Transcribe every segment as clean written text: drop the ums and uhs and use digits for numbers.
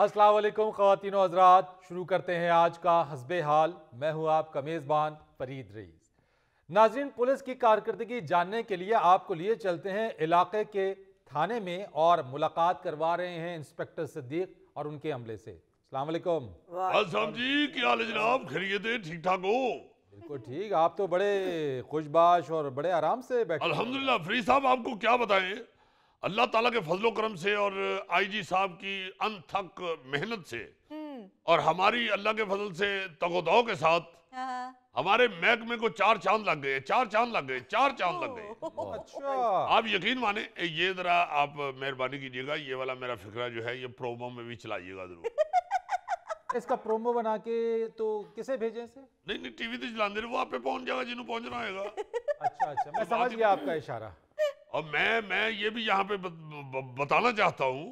अस्सलाम वालेकुम ख़वातीन व हज़रात, शुरू करते हैं आज का हस्बे हाल। मैं हूं आपका मेज़बान फरीद रईस। नाज़रीन, पुलिस की कारकर्दगी जानने के लिए आपको लिए चलते हैं इलाके के थाने में और मुलाकात करवा रहे हैं इंस्पेक्टर सिद्दीक और उनके अमले से। अस्सलाम वालेकुम। साहब जी, क्या हाल है जनाब? खैरियत है? ठीक ठाक हो? बिल्कुल ठीक। आप तो बड़े खुशबाश और बड़े आराम से बैठे। अल्हम्दुलिल्लाह। फरीद साहब, आपको क्या बताएं, अल्लाह ताला के फजलो करम से और आईजी साहब की अनथक मेहनत से और हमारी अल्लाह के फजल से तगोदाव के साथ हमारे महकमे को 4 चांद लग गए। 4 चांद लग गए। 4 चांद लग गए। अच्छा, आप यकीन माने, ये जरा आप मेहरबानी कीजिएगा, ये वाला मेरा फिक्रा जो है ये प्रोमो में भी चलाइएगा जरूर। इसका प्रोमो बना के तो किसे भेजें इसे? नहीं, टीवी तो चलाते रहे, वो आप पे पहुंच जाएगा जिन्होंने पहुंचना होगा। अच्छा, मैं समझ गया आपका इशारा। और मैं ये भी यहाँ पे बताना चाहता हूँ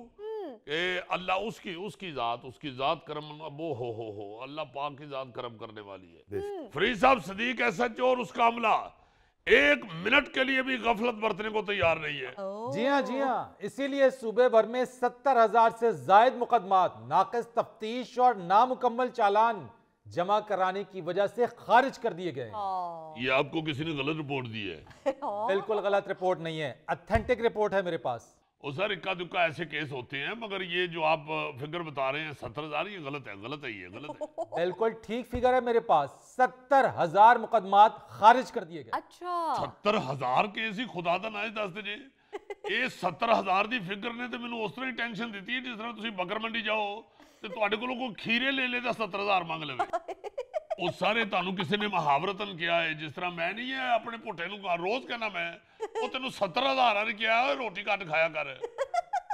कि अल्लाह उसकी जात करम, वो हो अल्लाह पाक की जात करम करने वाली है। फरीद साहब, सदीक एसएचओ और उसका अमला 1 मिनट के लिए भी गफलत बरतने को तैयार नहीं है। जी हाँ, इसीलिए सूबे भर में 70,000 से जायद मुकदमात नाक़िस तफ्तीश और नामुकम्मल चालान जमा कराने की वजह से खारिज कर दिए गए हैं। ये आपको किसी ने गलत रिपोर्ट दी है? बिल्कुल गलत रिपोर्ट नहीं है, ऑथेंटिक रिपोर्ट है मेरे पास। और सर, इक्का दुक्का ऐसे केस होते हैं, मगर ये जो आप फिगर बता रहे हैं 70,000, ये गलत है। ये गलत है। बिल्कुल ठीक फिगर है मेरे पास। 70,000 मुकदमात खारिज कर दिए गए। अच्छा, 70,000 केस ही खुदा दा ना दस दे। ये 70,000 दी फिगर ने तो मैनू उस तरह ही टेंशन दी है जिस तरह तुसी बकर मंडी जाओ तो तुहाडे कोलों कोई खीरे ले ले 70,000 मांग लवे। ਉਹ ਸਾਰੇ ਤੁਹਾਨੂੰ ਕਿਸੇ ਨੇ ਮੁਹਾਵਰਤਨ ਕਿਹਾ ਹੈ, जिस तरह मैं नहीं है अपने पुट्ठे ਨੂੰ रोज कहना मैं ਉਹ ਤੈਨੂੰ 70,000 ने किया है रोटी काट खाया कर।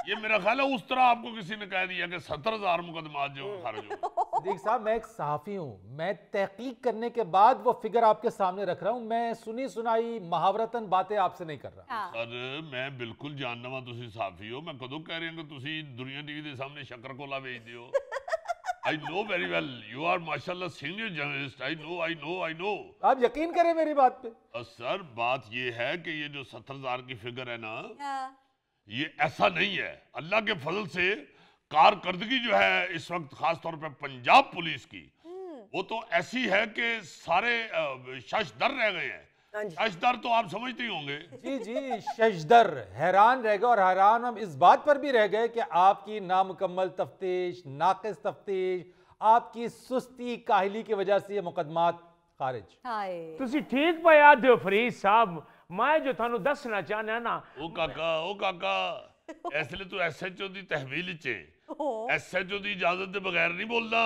ये मेरा ख्याल है उस तरह आपको किसी ने कह दिया कि 70,000 मुकदमात जो खारिज हो। सिद्दीक साहब, मैं एक सहाफ़ी हूँ, मैं तहकीक करने के बाद वो फिगर आपके सामने रख रहा हूँ। मैं सुनी सुनाई मुहावरतन बातें आपसे नहीं कर रहा। सर, मैं बिल्कुल जानना वा तुसी साफी हो। मैं कदों कह रही हूँ कि तुसी दुनिया टीवी के सामने शक्कर कोला बेच दियो। I know very well. You are माशाल्लाह senior journalist. I know. आप यकीन करें मेरी बात पे। सर, बात ये है कि ये जो 70,000 की फिगर है ना, ये ऐसा नहीं है। अल्लाह के फजल से कारकर्दगी जो है इस वक्त खास तौर पे पंजाब पुलिस की, वो तो ऐसी है कि सारे शशदर रह गए हैं। शशदर तो आप समझते ही होंगे। जी, शशदर हैरान रह गए। और हैरान हम इस बात पर भी रह गए कि आपकी नामुकम्मल तफ्तीश, नाक़िस तफ्तीश, आपकी सुस्ती काहली की वजह से ये मुकदमात खारिज। तुसी ठीक पे आते हो फरीद साहब। मैं जो थानू दसना चाहना ना, ओ काका इसलिए तू एसएचओ दी तहवील च एसएचओ दी इजाजत के बगैर नहीं बोलना।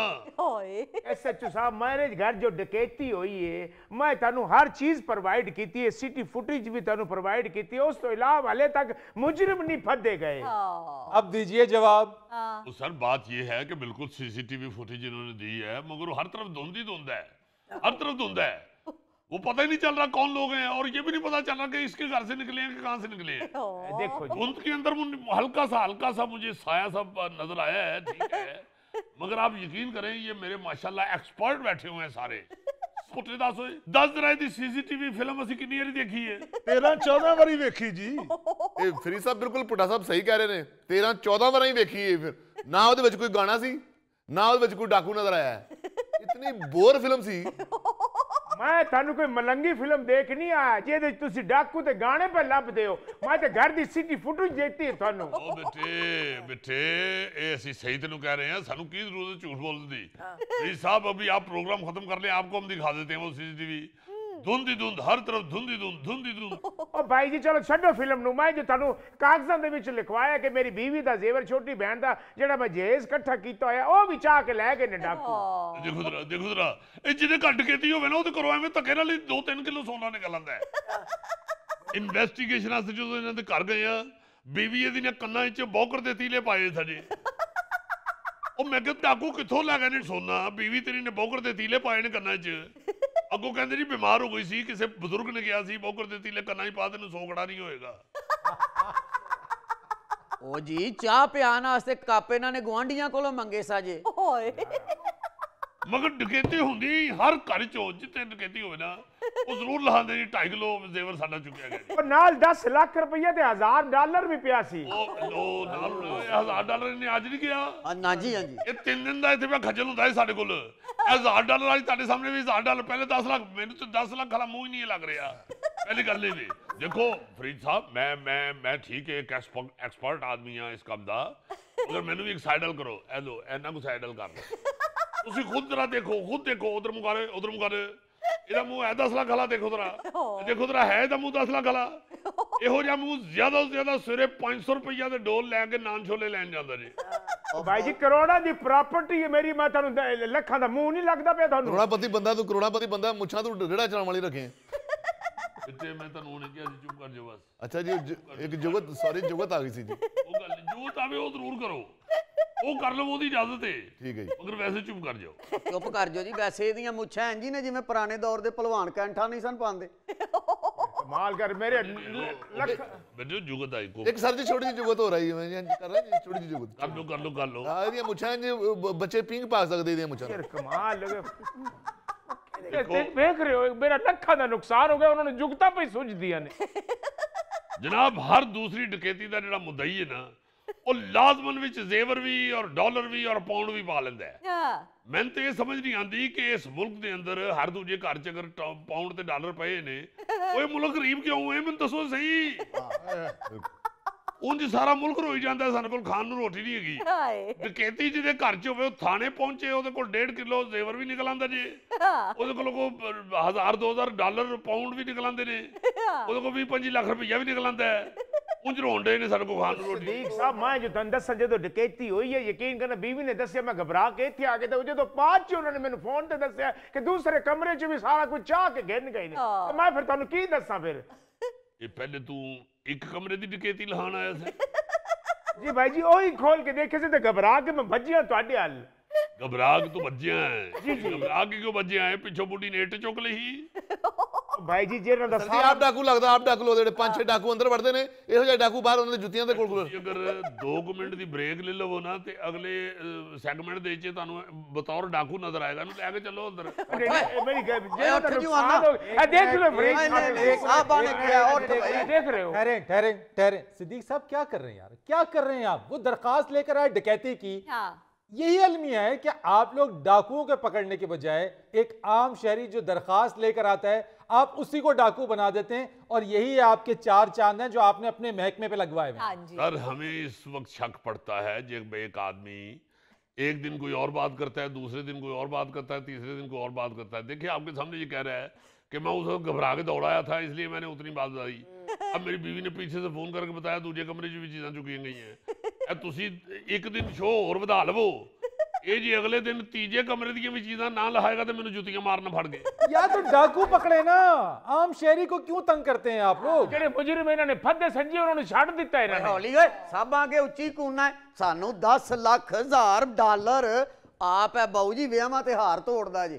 एसएचओ साहब, मेरे घर जो डकैती हुई है, मैं थानू हर चीज प्रोवाइड की है, सिटी फुटेज भी थानू प्रोवाइड की है। उस तो इलावा हाले तक मुजरिम नहीं फदे गए। अब दीजिए जवाब। तो सर, बात ये है कि बिल्कुल सीसीटीवी फुटेज इन्होंने दी है, मगर हर तरफ धुंध ही धुंध है। हर तरफ धुंध है। वो पता ही नहीं चल रहा कौन लोग हैं, और ये भी नहीं पता चल रहा कि इसके घर से निकले हैं कि कहां से निकले हैं। देखो जी, धुंध के अंदर हल्का सा मुझे साया सा नजर आया है, ठीक है। मगर आप यकीन करें, ये मेरे माशाल्लाह एक्सपर्ट बैठे हुए हैं सारे। पुट्टे दस तरह की सीसीटीवी फिल्म असि कितनी बारी देखी है? 13-14 बारी वेखी जी। ਇਹ ਫਰੀਦ ਸਾਹਿਬ ਬਿਲਕੁਲ ਪੁੱਠਾ ਸਾਹਿਬ ਸਹੀ ਕਹਿ ਰਹੇ ਨੇ। 13-14 ਵਾਰੀ ਵੇਖੀ ਹੈ। ਫਿਰ ਨਾ ਉਹਦੇ ਵਿੱਚ ਕੋਈ ਗਾਣਾ ਸੀ, ਨਾ ਉਹਦੇ ਵਿੱਚ ਕੋਈ ਡਾਕੂ ਨਜ਼ਰ ਆਇਆ। ਇਤਨੀ ਬੋਰ ਫਿਲਮ ਸੀ। मैं थानू कोई मलंगी फिल्म देख नहीं आया जेदे तुसी डाकू ते गाने पे लभदे हो। मैं ते घर दी सिटी फुटेज देती है थानू। ओ बेटे ए ਅਸੀਂ सही तेनू कह रहे हैं, सानू की जरूरत है झूठ बोलने दी। प्लीज साहब, अभी आप प्रोग्राम खत्म कर लें, आपको हम दिखा देते हैं वो सीसीटीवी। धुंध ही धुंध, हर तरफ धुंध ही धुंध। ओ भाई जी, चलो छड्डो फिल्म नू। मैं जो थानू कागजां दे विच लिखवाया कि मेरी बीवी दा जेवर, छोटी बहन दा जेड़ा मैं जहेज इकट्ठा कीता होया, ओ भी चाह के ले गए ने डाकू। देखो जरा ए जिदे घट खेती होवे ना, ओदे घरों एवें धक्के नाल 2-3 किलो सोना निकल आंदा है। इन्वेस्टिगेशन वास्ते जो इन्हां दे घर गए आ, बीवी दी ने कन्नां विच बौकर दे तीले पाए सजे। ओ मैं कहा डाकू कित्थों लै गए ने सोना? बीवी तेरी ने बौकर दे तीले पाए ने कन्नां विच। अगों कहंदे जी बीमार हो गई सी, किसी बुजुर्ग ने कहा सी बौकर दे तीले कन्नां ही पा, तैनूं सोगड़ा नहीं होएगा। ओ जी, चाह पियान वास्ते कप इन्हां ने गुआंढियां कोलों मंगे साजे। मगर डकैती होंदी हर घर चो, जिथे डकैती होवे ना, ਉਹ ਜ਼ਰੂਰ ਲਹਾਂਦੇ ਜੀ 2.5 ਕਿਲੋ ਜ਼ੇਵਰ ਸਾਡਾ ਚੁੱਕਿਆ ਗਿਆ ਜੀ ਉਹ ਨਾਲ 10 ਲੱਖ ਰੁਪਈਆ ਤੇ $1000 ਵੀ ਪਿਆ ਸੀ। ਉਹ ਨਾਲ $1000 ਇਹਨੇ ਅੱਜ ਨਹੀਂ ਗਿਆ। ਨਾ ਜੀ, ਹਾਂ ਜੀ। ਇਹ 3 ਦਿਨ ਦਾ ਇੱਥੇ ਮੈਂ ਖੱਜਲ ਹੁੰਦਾ ਸੀ ਸਾਡੇ ਕੋਲ। $1000 ਵਾਲੀ ਤੁਹਾਡੇ ਸਾਹਮਣੇ ਵੀ $1000 ਪਹਿਲੇ 10 ਲੱਖ, ਮੈਨੂੰ ਤਾਂ 10 ਲੱਖ ਵਾਲਾ ਮੂੰਹ ਹੀ ਨਹੀਂ ਲੱਗ ਰਿਹਾ। पहली गल नहीं देखो फरीद साहब, मैं ठीक है एक एक्सपर्ट आदमी हाँ इस काम का, मगर मैनू भी एक साइड हल करो। ए लो इन्ना को साइड हल कर लो। तुसी खुद जरा देखो, उधर मुकारे ਇਹਦਾ ਮੂੰਹ ਹੈ 10 ਲੱਖ ਵਾਲਾ। ਦੇਖੋ ਤਰਾ ਹੈ ਇਹਦਾ ਮੂੰਹ 10 ਲੱਖ ਵਾਲਾ। ਇਹੋ ਜਿਹਾ ਮੂੰਹ ਜ਼ਿਆਦਾ ਤੋਂ ਜ਼ਿਆਦਾ ਸਵੇਰੇ 500 ਰੁਪਈਆ ਦੇ ਡੋਲ ਲੈ ਕੇ ਨਾਨ ਛੋਲੇ ਲੈਣ ਜਾਂਦਾ ਜੀ। ਭਾਈ ਜੀ ਕਰੋੜਾਂ ਦੀ ਪ੍ਰਾਪਰਟੀ ਹੈ ਮੇਰੀ, ਮੈਂ ਤੁਹਾਨੂੰ ਲੱਖਾਂ ਦਾ ਮੂੰਹ ਨਹੀਂ ਲੱਗਦਾ ਪਿਆ ਤੁਹਾਨੂੰ। ਕਰੋੜਾਪਤੀ ਬੰਦਾ ਤੂੰ, ਕਰੋੜਾਪਤੀ ਬੰਦਾ, ਮੁੱਛਾਂ ਤੂੰ ਰੇੜਾ ਚਲਾਉਣ ਵਾਲੀ ਰੱਖੇ। ਇੱਥੇ ਮੈਂ ਤੁਹਾਨੂੰ ਉਹਨੇ ਕਿਹਾ ਸੀ ਚੁੱਪ ਕਰ ਜਾਓ ਬਸ। ਅੱਛਾ ਜੀ, ਇੱਕ ਜੁਗਤ, ਸੌਰੀ ਜੁਗਤ ਆ ਗਈ ਸੀ ਜੀ। ਉਹ ਗੱਲ ਜੁਗਤ ਆਵੇ ਉਹ ਜ਼ਰੂਰ ਕਰੋ, ਉਹ ਕਰ ਲਓ, ਉਹਦੀ ਇਜਾਜ਼ਤ ਹੈ। ਠੀਕ ਹੈ ਜੀ, ਮਗਰ ਵੈਸੇ ਚੁੱਪ ਕਰ ਜਾਓ। ਚੁੱਪ ਕਰ ਜਾਓ ਜੀ। ਵੈਸੇ ਇਹਦੀਆਂ ਮੁੱਛਾਂ ਇੰਜ ਹੀ ਨੇ ਜਿਵੇਂ ਪੁਰਾਣੇ ਦੌਰ ਦੇ ਪਹਿਲਵਾਨ ਕੈਂਠਾ ਨਹੀਂ ਸਨ ਪਾਉਂਦੇ। ਕਮਾਲ ਕਰ ਮੇਰੇ ਲੱਖ। ਮੈਨੂੰ ਜੁਗਤ ਆਈ ਕੋ ਇੱਕ ਸਰ ਜੀ ਛੋਟੀ ਜਿਹੀ ਜੁਗਤ ਹੋ ਰਹੀ ਹੈ, ਮੈਂ ਕਰ ਰਹਾ ਜੀ ਛੋਟੀ ਜਿਹੀ ਜੁਗਤ। ਕਰ ਲਓ। ਹਾਂ ਇਹਦੀਆਂ ਮੁੱਛਾਂ ਜੀ ਬੱਚੇ ਪਿੰਗ ਪਾ ਸਕਦੇ ਇਹਦੀਆਂ ਮੁੱਛਾਂ। ਯਾਰ ਕਮਾਲ ਵੇਖ ਰਹੇ ਹੋ, ਮੇਰਾ ਲੱਖਾਂ ਦਾ ਨੁਕਸਾਨ ਹੋ ਗਿਆ, ਉਹਨਾਂ ਨੂੰ ਜੁਗਤਾਂ ਪਈ ਸੁਝਦੀਆਂ ਨੇ। ਜਨਾਬ ਹਰ ਦੂਸਰੀ ਡਕੈਤੀ ਦਾ ਜਿਹੜਾ ਮੁੱਦਈ ਹੈ ਨਾ, ਉਹ ਲਾਜ਼ਮਨ ਵਿੱਚ ਜ਼ੇਵਰ ਵੀ ਔਰ ਡਾਲਰ ਵੀ ਔਰ ਪਾਉਂਡ ਵੀ ਪਾ ਲੈਂਦਾ ਹੈ। ਮੈਨੂੰ ਤੇ ਇਹ ਸਮਝ ਨਹੀਂ ਆਉਂਦੀ ਕਿ ਇਸ ਮੁਲਕ ਦੇ ਅੰਦਰ ਹਰ ਦੂਜੇ ਘਰ 'ਚ ਅਗਰ ਪਾਉਂਡ ਤੇ ਡਾਲਰ ਪਏ ਨੇ, ਉਹ ਇਹ ਮੁਲਕ ਗਰੀਬ ਕਿਉਂ ਹੈ? ਮੈਨੂੰ ਦੱਸੋ ਸਹੀ। ਉਂਝ ਸਾਰਾ ਮੁਲਕ ਰੋਈ ਜਾਂਦਾ, ਸਾਡੇ ਕੋਲ ਖਾਣ ਨੂੰ ਰੋਟੀ ਨਹੀਂ ਹੈਗੀ। ਡਕੈਤੀ ਜਿਹਦੇ ਘਰ 'ਚ ਹੋਵੇ ਉਹ ਥਾਣੇ ਪਹੁੰਚੇ, ਉਹਦੇ ਕੋਲ 1.5 ਕਿਲੋ ਜ਼ੇਵਰ ਵੀ ਨਿਕਲ ਆਉਂਦਾ ਜੇ, ਉਹਦੇ ਕੋਲ 1000-2000 ਡਾਲਰ ਪਾਉਂਡ ਵੀ ਨਿਕਲ ਆਉਂਦੇ ਨੇ, ਉਹਦੇ ਕੋਲ 20-25 ਲੱਖ ਰੁਪਈਆ ਵੀ ਨਿਕਲ ਆਉਂਦਾ ਹੈ। ਉਂਝ ਰੋਂਡੇ ਨੇ ਸਾਡੇ ਕੋਲ ਖਾਣ ਨੂੰ ਰੋਟੀ। ਸਦੀਕ ਸਾਹਿਬ ਮੈਂ ਜੋ ਤੁਹਾਨੂੰ ਦੱਸਾਂ, ਜਦੋਂ ਡਕੈਤੀ ਹੋਈ ਹੈ, ਯਕੀਨ ਕਰਨਾ ਬੀਵੀ ਨੇ ਦੱਸਿਆ, ਮੈਂ ਘਬਰਾ ਕੇ ਇੱਥੇ ਆ ਕੇ, ਤੇ ਜਦੋਂ ਬਾਅਦ 'ਚ ਉਹਨਾਂ ਨੇ ਮੈਨੂੰ ਫੋਨ ਤੇ ਦੱਸਿਆ ਕਿ ਦੂਸਰੇ ਕਮਰੇ 'ਚ ਵੀ ਸਾਰਾ ਕੁਝ ਚਾਹ ਕੇ ਗਿਣ ਗਏ ਨੇ, ਤੇ ਮੈਂ ਫਿਰ ਤੁਹਾਨੂੰ ਕੀ ਦੱਸਾਂ ਫਿਰ। ਇਹ ਪਹਿਲੇ ਤੂੰ ਇੱਕ ਕਮਰੇ ਦੀ ਡਕੈਤੀ ਲਹਾਣ ਆਇਆ ਸੀ ਜੀ ਭਾਈ ਜੀ, ਉਹੀ ਖੋਲ ਕੇ ਦੇਖੇ ਸੀ ਤੇ ਘਬਰਾ ਕੇ ਮੈਂ ਭੱਜਿਆ ਤੁਹਾਡੇ ਹੱਲ। ਘਬਰਾ ਕੇ ਤੂੰ ਭੱਜਿਆ ਹੈ? ਘਬਰਾ ਕੇ ਕਿਉਂ ਭੱਜਿਆ ਹੈ? ਪਿੱਛੋਂ ਬੁੱਢੀ ਨੇ ਇੱਟ ਚੁੱਕ ਲਈ। ਭਾਈ ਜੀ ਜਿਹੜਾ ਦਾ ਸਰ ਜੀ ਆਪ ਡਾਕੂ ਲੱਗਦਾ, ਆਪ ਡਾਕੂ ਜਿਹੜੇ 5-6 ਡਾਕੂ ਅੰਦਰ ਵੜਦੇ ਨੇ, ਇਹੋ ਜਿਹੇ ਡਾਕੂ ਬਾਹਰ ਉਹਨਾਂ ਦੇ ਜੁੱਤੀਆਂ ਦੇ ਕੋਲ। ਅਗਰ 2 ਮਿੰਟ ਦੀ ਬ੍ਰੇਕ ਲੈ ਲਵੋ ਨਾ, ਤੇ ਅਗਲੇ ਸੈਗਮੈਂਟ ਦੇ ਵਿੱਚ ਤੁਹਾਨੂੰ ਬਤੌਰ ਡਾਕੂ ਨਜ਼ਰ ਆਏਗਾ। ਇਹਨੂੰ ਲੈ ਕੇ ਚੱਲੋ ਅੰਦਰ। ਮੇਰੀ ਜਿਹੜਾ ਦਾ ਨੁਕਸਾਨ ਹੋ ਗਿਆ, ਦੇਖ ਲਓ ਬ੍ਰੇਕ साहब ने किया और देख रहे हो। ठहरे सिद्दीक साहब, क्या कर रहे हैं यार, क्या कर रहे हैं आप? वो दरखास्त लेकर आए डकैती की, यही अलमिया है कि आप लोग डाकुओं के पकड़ने के बजाय एक आम शहरी जो दरखास्त लेकर आता है, आप उसी को डाकू बना देते हैं, और यही आपके 4 चांद हैं जो आपने अपने महकमे पे लगवाए हुए हैं। सर हमें इस वक्त शक पड़ता है जब एक आदमी एक दिन कोई और बात करता है, दूसरे दिन कोई और बात करता है, तीसरे दिन कोई और बात करता है। देखिए आपके सामने ये कह रहा है कि मैं उस वक्त घबरा के दौड़ाया था, इसलिए मैंने उतनी बात बताई। अब मेरी बीवी ने पीछे से फोन करके बताया दूजे कमरे 'ਚ ਵੀ ਚੀਜ਼ਾਂ ਚੁੱਕੀਆਂ ਗਈਆਂ। ਤੁਸੀਂ ਇੱਕ ਦਿਨ ਸ਼ੋਅ ਹੋਰ ਵਧਾ ਲਵੋ, ਇਹ ਜੀ ਅਗਲੇ ਦਿਨ ਤੀਜੇ ਕਮਰੇ ਦੀਆਂ ਵੀ ਚੀਜ਼ਾਂ ਨਾ ਲਹਾਏਗਾ ਤੇ ਮੈਨੂੰ ਜੁੱਤੀਆਂ ਮਾਰਨ ਫੜ ਗਏ। या तो डाकू पकड़े ना, आम शहरी को क्यों तंग करते हैं आप लोग? ਜਿਹੜੇ ਮੁਜਰਮ ਇਹਨਾਂ ਨੇ ਫੱਦੇ ਸੰਜੀ, ਉਹਨਾਂ ਨੂੰ ਛੱਡ ਦਿੱਤਾ ਇਹਨਾਂ ਨੇ। ਹੌਲੀ ਓਏ, ਸਭ ਆ ਕੇ ਉੱਚੀ ਕੂਨਾ ਹੈ। ਸਾਨੂੰ 10 ਲੱਖ ਹਜ਼ਾਰ ਡਾਲਰ ਆਪ ਹੈ ਬਾਊ ਜੀ ਵਿਆਹਾਂ ਤੇ ਹਾਰ ਤੋੜਦਾ ਜੀ।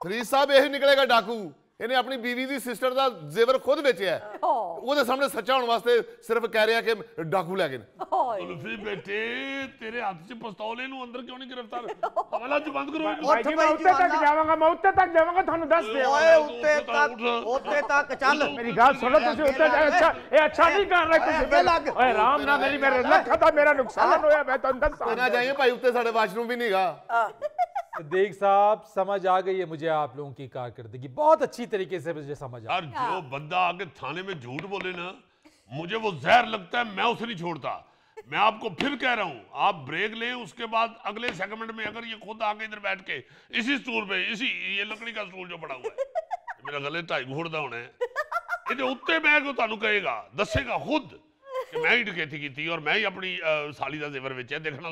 ਫਰੀਦ ਸਾਹਿਬ ਇਹੀ ਨਿਕਲੇਗਾ ਡਾਕੂ। ਇਹਨੇ ਆਪਣੀ ਬੀਵੀ ਦੀ ਸਿਸਟਰ ਦਾ ਜ਼ੇਵਰ ਖੁਦ ਵੇਚਿਆ, ਉਹਦੇ ਸਾਹਮਣੇ ਸੱਚਾ ਹੋਣ ਵਾਸਤੇ ਸਿਰਫ ਕਹਿ ਰਿਹਾ ਕਿ ਡਾਕੂ ਲੈ ਗਏ ਨੇ। ਕੁਲਫੀ ਬੇਟੇ ਤੇਰੇ ਹੱਥ 'ਚ ਪਿਸਤੌਲ, ਇਹਨੂੰ ਅੰਦਰ ਕਿਉਂ ਨਹੀਂ ਗ੍ਰਿਫਤਾਰ? ਹਵਾਲਾ 'ਚ ਬੰਦ ਕਰੋ ਇਹਨੂੰ। ਭਾਈ ਜੀ ਮੈਂ ਉੱਤੇ ਤੱਕ ਜਾਵਾਂਗਾ, ਮੈਂ ਉੱਤੇ ਤੱਕ ਜਾਵਾਂਗਾ, ਤੁਹਾਨੂੰ ਦੱਸ ਦਿਆਂ। ਓਏ ਉੱਤੇ ਤੱਕ ਚੱਲ। ਮੇਰੀ ਗੱਲ ਸੁਣੋ, ਤੁਸੀਂ ਉੱਤੇ ਜਾ। ਅੱਛਾ ਇਹ ਅੱਛਾ ਨਹੀਂ ਕਰ ਰਹੇ ਤੁਸੀਂ। ਓਏ ਆਰਾਮ ਨਾਲ, ਮੇਰੇ ਲੱਖਾਂ ਦਾ ਮੇਰਾ ਨੁਕਸਾਨ ਹੋਇਆ, ਮੈਂ ਤੁਹਾਨੂੰ ਦੱਸਾਂ। ਨਾ ਜਾਈਏ ਭਾਈ, ਉੱਤੇ ਸਾਡੇ ਵਾਸ਼ਰੂਮ भी नहीं गा। सिद्दीक साहब समझ आ गई है मुझे आप लोगों की कारकर्दगी, बहुत अच्छी तरीके से मुझे समझ आ यार जो बंदा आके थाने में झूठ बोले ना, मुझे वो जहर लगता है, मैं उसे नहीं छोड़ता। मैं आपको फिर कह रहा हूं, आप ब्रेक लें, उसके बाद अगले सेगमेंट में अगर ये खुद आके इधर बैठ के इसी स्टूल पे, इसी ये लकड़ी का स्टूल जो पड़ा हुआ है, मेरा गले 2.5 फुट दा होना है, ये उत्ते बैठ के तुहानू कहेगा, दसेगा खुद कि मैं ही डकैती की थी और मैं ही अपनी साली का जेवर बेचा। देखना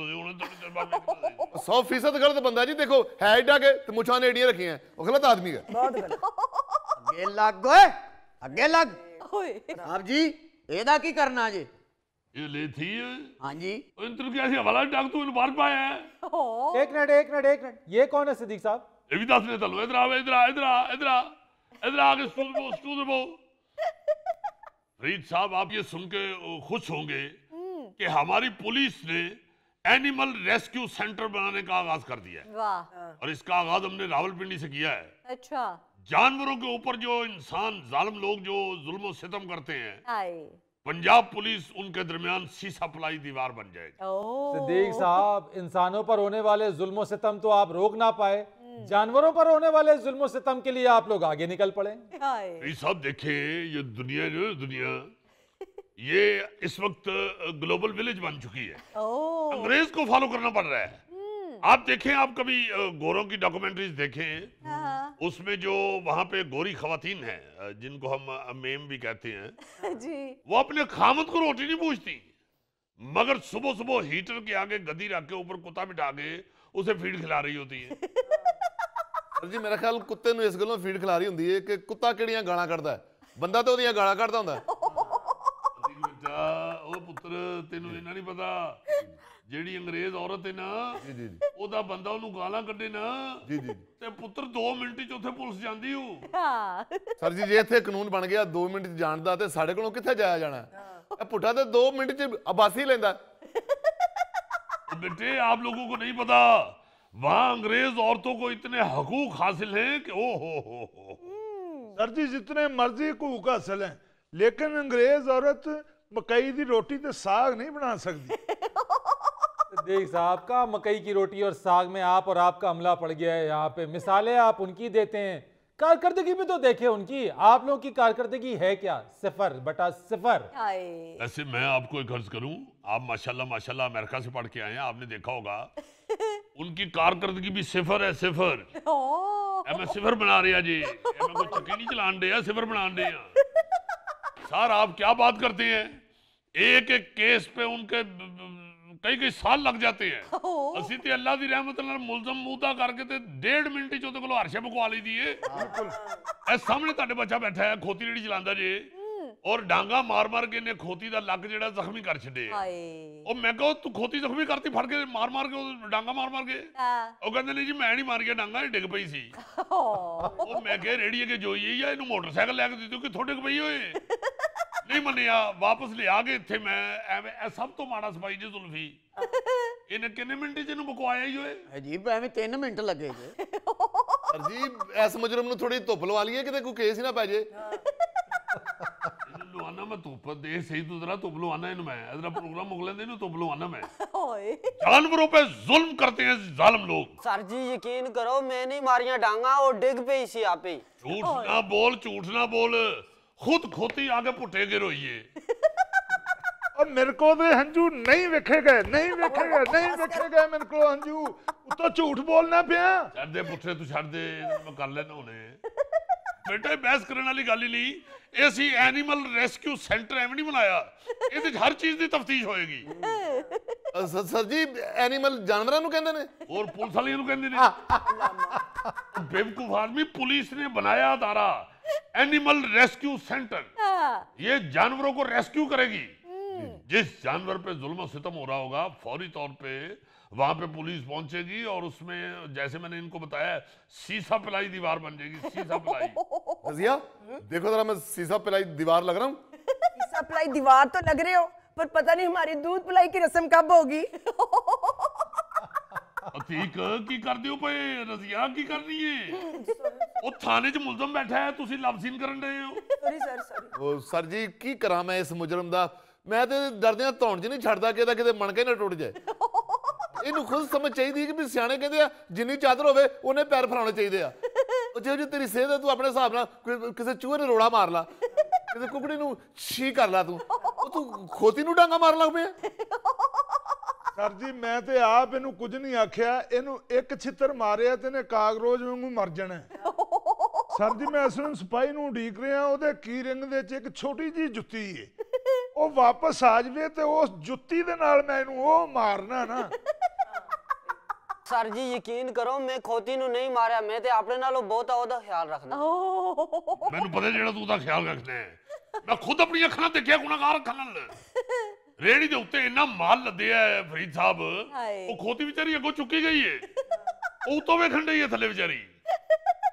100% गलत बंदा जी। देखो है एडा के तो मुछां ने एडियां रखी हैं, वो गलत आदमी है। बहुत गलत। अगे लग ओए, अगे लग। साहब जी ਇਹਦਾ ਕੀ ਕਰਨਾ ਜੀ? ये ले थी हाँ जी। इंटर क्या सी हवाला डाक तू बाहर पाया है। एक मिनट, ये कौन है सिद्दीक साहब? ये भी दस ने तलो। इधर आ, इधर आ, इधर आ, इधर आ, इधर आके स्टूल पे। फरीद साहब आप ये सुन के खुश होंगे कि हमारी पुलिस ने एनिमल रेस्क्यू सेंटर बनाने का आगाज कर दिया है। वाह। और इसका आगाज हमने रावलपिंडी से किया है। अच्छा। जानवरों के ऊपर जो इंसान जालिम लोग जो जुल्म सितम करते हैं, हाय पंजाब पुलिस उनके दरमियान सीसा पलाई दीवार बन जाएगी। सिद्दीक साहब, इंसानों पर होने वाले जुल्म सितम तो आप रोक ना पाए, जानवरों पर होने वाले जुल्म सितम के लिए आप लोग आगे निकल पड़े। ये सब देखें, ये दुनिया जो है, दुनिया ये इस वक्त ग्लोबल विलेज बन चुकी है। अंग्रेज को फॉलो करना पड़ रहा है। आप देखें, आप कभी गोरों की डॉक्यूमेंट्रीज देखें, उसमें जो वहां पे गोरी खवातीन हैं जिनको हम मेम भी कहते हैं जी, वो अपने खामद को रोटी नहीं पूछती, मगर सुबह सुबह हीटर के आगे गद्दी रख के ऊपर कुत्ता बिठा के उसे फीड खिला रही होती है। सर जी मेरा ख्याल कुत्ते ਨੂੰ ਇਸ ਗੱਲੋਂ ਫੀਡ ਖਿਲਾ ਰਹੀ ਹੁੰਦੀ ਹੈ ਕਿ ਕੁੱਤਾ ਕਿਹੜੀਆਂ ਗਾਲਾਂ ਕੱਢਦਾ ਹੈ, ਬੰਦਾ ਤਾਂ ਉਹਦੀਆਂ ਗਾਲਾਂ ਕੱਢਦਾ ਹੁੰਦਾ ਹੈ। बेटा ओ पुत्र तेनू इन्ना नहीं पता, ਜਿਹੜੀ ਅੰਗਰੇਜ਼ ਔਰਤ ਹੈ ਨਾ ਜੀ ਜੀ ਉਹਦਾ ਬੰਦਾ ਉਹਨੂੰ ਗਾਲਾਂ ਕੱਢੇ ਨਾ ਜੀ ਜੀ ਤੇ ਪੁੱਤਰ 2 ਮਿੰਟ ਚ ਉੱਥੇ ਪੁਲਿਸ ਜਾਂਦੀ ਹੋ। हाँ ਸਰ ਜੀ ਜੇ ਇੱਥੇ ਕਾਨੂੰਨ ਬਣ ਗਿਆ 2 ਮਿੰਟ ਚ ਜਾਣ ਦਾ ਤੇ ਸਾਡੇ ਕੋਲੋਂ ਕਿੱਥੇ ਜਾਇਆ ਜਾਣਾ? ਇਹ ਪੁੱਠਾ ਤੇ 2 ਮਿੰਟ ਚ ਆਬਾਸੀ ਲੈਂਦਾ। बेटे आप लोगों को नहीं पता, वहां अंग्रेज औरतों को इतने हकूक हासिल हैं कि ओ हो। सर जी जितने मर्जी हकूक हासिल हैं, लेकिन अंग्रेज औरत मकई दी रोटी ते साग नहीं बना सकती। सिद्दीक साहब का मकई की रोटी और साग में आप और आपका अमला पड़ गया है। यहाँ पे मिसालें आप उनकी देते हैं, कारकर्दगी भी तो देखे उनकी। आप लोगों की कारकर्दगी है क्या? 0/0। हाय ऐसे मैं आपको एक अर्ज करूं, आप माशाल्लाह माशाल्लाह अमेरिका से पढ़ के आए हैं, आपने देखा होगा उनकी कारकर्दगी भी 0 है, 0। ओ मैं 0 बना रहा जी, मैं कोई चक्की नहीं चलान रहा, 0 बना रहा। सर आप क्या बात करते हैं, एक एक केस पे उनके कई साल लग जाते हैं। ਅਸੀਂ ਤੇ ਅੱਲਾ ਦੀ ਰਹਿਮਤ ਨਾਲ ਮੁਲਜ਼ਮ ਮੂਦਾ ਕਰਕੇ ਤੇ 1.5 ਮਿੰਟ ਚ ਉਹਦੇ ਕੋਲੋਂ ਹਰਸ਼ੇ ਬਕਵਾ ਲਈ ਦੀ ਏ। ਇਹ ਸਾਹਮਣੇ ਤੁਹਾਡੇ ਬੱਚਾ ਬੈਠਾ ਹੈ, ਖੋਤੀ ਜਿਹੜੀ ਚਲਾਉਂਦਾ ਜੇ, ਔਰ ਡਾਂਗਾ ਮਾਰ ਮਾਰ ਕੇ ਨੇ ਖੋਤੀ ਦਾ ਲੱਕ ਜਿਹੜਾ ਜ਼ਖਮੀ ਕਰ ਛੱਡੇ। हाय ਉਹ ਮੈਂ ਕਹਾਂ ਤੂੰ ਖੋਤੀ ਜ਼ਖਮੀ ਕਰਤੀ, ਫੜ ਕੇ ਮਾਰ ਮਾਰ ਕੇ ਉਹ ਡਾਂਗਾ ਮਾਰ ਮਾਰ ਕੇ। ਉਹ ਕਹਿੰਦੇ ਨਹੀਂ ਜੀ ਮੈਂ ਨਹੀਂ ਮਾਰ ਗਿਆ ਡਾਂਗਾ, ਇਹ ਡਿੱਗ ਪਈ ਸੀ। ਉਹ ਮੈਂ ਕਿਹਾ ਰੇੜੀ ਅੱਗੇ ਜੋਈ ਜਾਂ ਇਹਨੂੰ ਮੋਟਰਸਾਈਕਲ ਲੈ ਕੇ ਦੇ ਦਿਓ, ਕਿੱਥੋਂ ਡਿੱਗ ਪਈ ਓਏ। नहीं मनिया, वापस ले आ गए थे। मैं एवं सब तो माड़ा सफाई जी जुल्फी इन्हें किन्ने मिनट च मुकवाया ही होए अजीब ਐਵੇਂ 3 ਮਿੰਟ ਲੱਗੇ ਜੇ। ਸਰ ਜੀ ਇਸ ਮੁਜਰਮ ਨੂੰ ਥੋੜੀ ਧੁੱਪ ਲਵਾ ਲਈਏ ਕਿਤੇ ਕੋਈ ਕੇਸ ਹੀ ਨਾ ਪੈ ਜੇ। लुआना मैं धुप दे सही तो जरा धुप लुआना इन मैं इधर प्रोग्राम मुगले दे धुप लुआना मैं। ओए जानवरों पे जुल्म करते हैं जालिम लोग। सर जी यकीन करो मैं नहीं मारिया डांगा और डिग पे सी आपे। झूठ ना बोल, झूठ ना बोल, खुद खोती आगे पुटे गिरोइए। और मेरे को तो हंजू नहीं वेखे गए, नहीं वेखे गए, नहीं वेखे गए मेरे को हंजू। तो झूठ बोलना पिया। छड़ दे पुट्ठे तू छड़ दे, मैं कर लेना होने। बेटा बहस करने वाली गल ही नहीं, ऐसी एनिमल रेस्क्यू सेंटर एवं नहीं बनाया, ये हर चीज की तफ्तीश होएगी। ਸਰ ਜੀ ਐਨੀਮਲ ਜਾਨਵਰਾਂ ਨੂੰ ਕਹਿੰਦੇ ਨੇ और पुलिस वाले कहते ने बेवकूफ आदमी, पुलिस ने बनाया अदारा एनिमल रेस्क्यू सेंटर, ये जानवरों को रेस्क्यू करेगी। जिस जानवर पे जुल्म सितम हो रहा होगा फौरी तौर पे वहां पे पुलिस पहुंचेगी और उसमें जैसे मैंने इनको बताया सीसा पिलाई दीवार बन जाएगी। सीसा पिलाई रजिया देखो जरा, मैं सीसा पिलाई दीवार लग रहा हूँ। सप्लाई दीवार तो लग रहे हो, पर पता नहीं हमारी दूध पिलाई की रस्म कब होगी। अतीक की कर दियो पे रजिया की करनी है, वो थाने च मुलजम बैठा है, तुसी लव सीन करन रहे हो। Sorry sir sorry. ਉਹ ਸਰ ਜੀ ਕੀ ਕਰਾਂ ਮੈਂ ਇਸ ਮੁਜਰਮ ਦਾ, ਮੈਂ ਤੇ ਡਰਦਿਆਂ ਧੌਣ 'ਚ ਨਹੀਂ ਛੱਡਦਾ ਕਿ ਇਹਦਾ ਕਿਤੇ ਮਣਕੇ ਨਾ ਟੁੱਟ ਜਾਏ। ਇਹਨੂੰ ਖੁਦ ਸਮਝ ਚਾਹੀਦੀ ਕਿ ਵੀ ਸਿਆਣੇ ਕਹਿੰਦੇ ਆ ਜਿੰਨੀ ਚਾਦਰ ਹੋਵੇ ਉਹਨੇ ਪੈਰ ਫਰਾਉਣੇ ਚਾਹੀਦੇ ਆ। ਉਹ ਜਿਹੋ ਜਿਹੀ ਤੇਰੀ ਸਿਹਤ ਹੈ ਤੂੰ ਆਪਣੇ ਹਿਸਾਬ ਨਾਲ ਕਿਸੇ ਚੂਹੇ ਨੂੰ ਰੋੜਾ ਮਾਰ ਲਾ, ਕਿਸੇ ਕੁਕੜੀ ਨੂੰ ਛੀ ਕਰ ਲਾ, ਤੂੰ ਖੋਤੀ ਨੂੰ ਡਾਂਗਾ ਮਾਰਨ ਲੱਗ ਪਿਆ। सर जी मैं ते आप इनू कुछ नहीं आख्या, इनू एक छितर मारिया ते ने कागरोज वांगू मर जाना। सर जी मैं असलन सिपाही नू उडीक रहा, ओदे की रिंग दे च एक छोटी जी जुत्ती है, ओ वापस आ जावे ते उस जुत्ती दे नाल मैं इनू ओ मारना ना। सर जी यकीन करो मैं खोती नू नहीं मारिया, मैं ते अपने नालों बहुत ओदा ख्याल रखना। मैनू पता जेड़ा तू दा ख्याल रखना है, मैं खुद अपनी अखां नाल देखिया गुनाहगार अखां नाल। रेड़ी दे उत्ते इन्ना माल लद्या है फरीद साहब, वो खोती बेचारी अगों चुकी गई है, वो उतो वेखण डई है थल्ले बेचारी।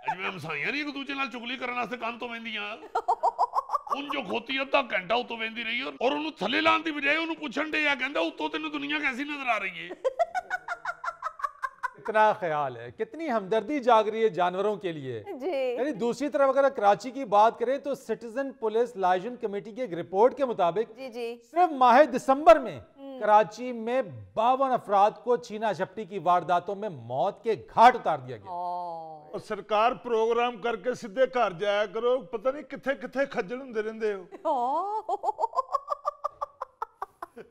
जिवें हमसाइयां नहीं एक दूजे नाल चुगली करन वास्ते कंन तो वेंदियां, उन जो खोती अद्धा घंटा उतो वेंदी रही और उन्होंने थल्ले लाने की बजाय उन्होंने पूछण डे आ, कहंदा उतो तैनूं दुनिया कैसी नजर आ रही है। कितना ख्याल है, कितनी हमदर्दी जाग रही है जानवरों के लिए जी। यानी दूसरी तरफ अगर कराची की बात करें तो सिटीजन पुलिस लाइजन कमेटी की एक रिपोर्ट के मुताबिक जी जी सिर्फ माह दिसंबर में कराची में 52 अफराद को छीना झपटी की वारदातों में मौत के घाट उतार दिया गया। और सरकार प्रोग्राम करके सीधे घर जाया करो, पता नहीं किथे किथे खज्जल होंदे रहंदे हो।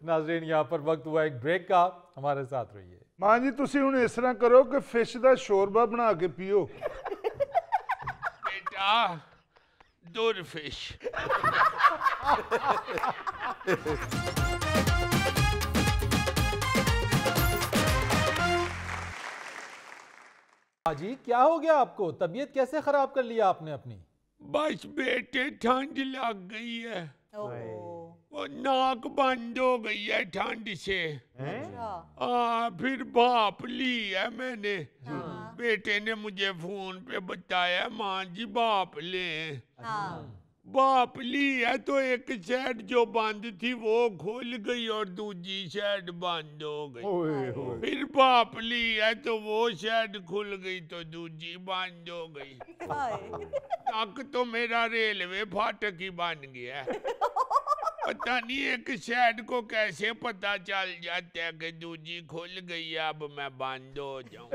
नाजरीन यहाँ पर वक्त हुआ एक ब्रेक का, हमारे साथ रहिए। मां जी तुसी हुण इस तरह करो कि फिश दा शोरबा बना के पियो। बेटा दूर फिश। जी क्या हो गया आपको, तबीयत कैसे खराब कर लिया आपने अपनी? बस बेटे ठंड लग गई है, वो नाक बंद हो गई है ठंड से। फिर भाप ली है मैंने। बेटे ने मुझे फोन पे बताया मां जी भाप ले। भाप ली है तो एक साइड जो बंद थी वो खुल गई और दूसरी साइड बंद हो गई। फिर भाप ली है तो वो साइड खुल गई तो दूसरी बंद हो गई। नाक तो मेरा रेलवे फाटक ही बन गया है। पता नहीं एक साइड को कैसे पता चल जाता है कि दूसरी खुल गई है, अब मैं बंद हो जाऊं।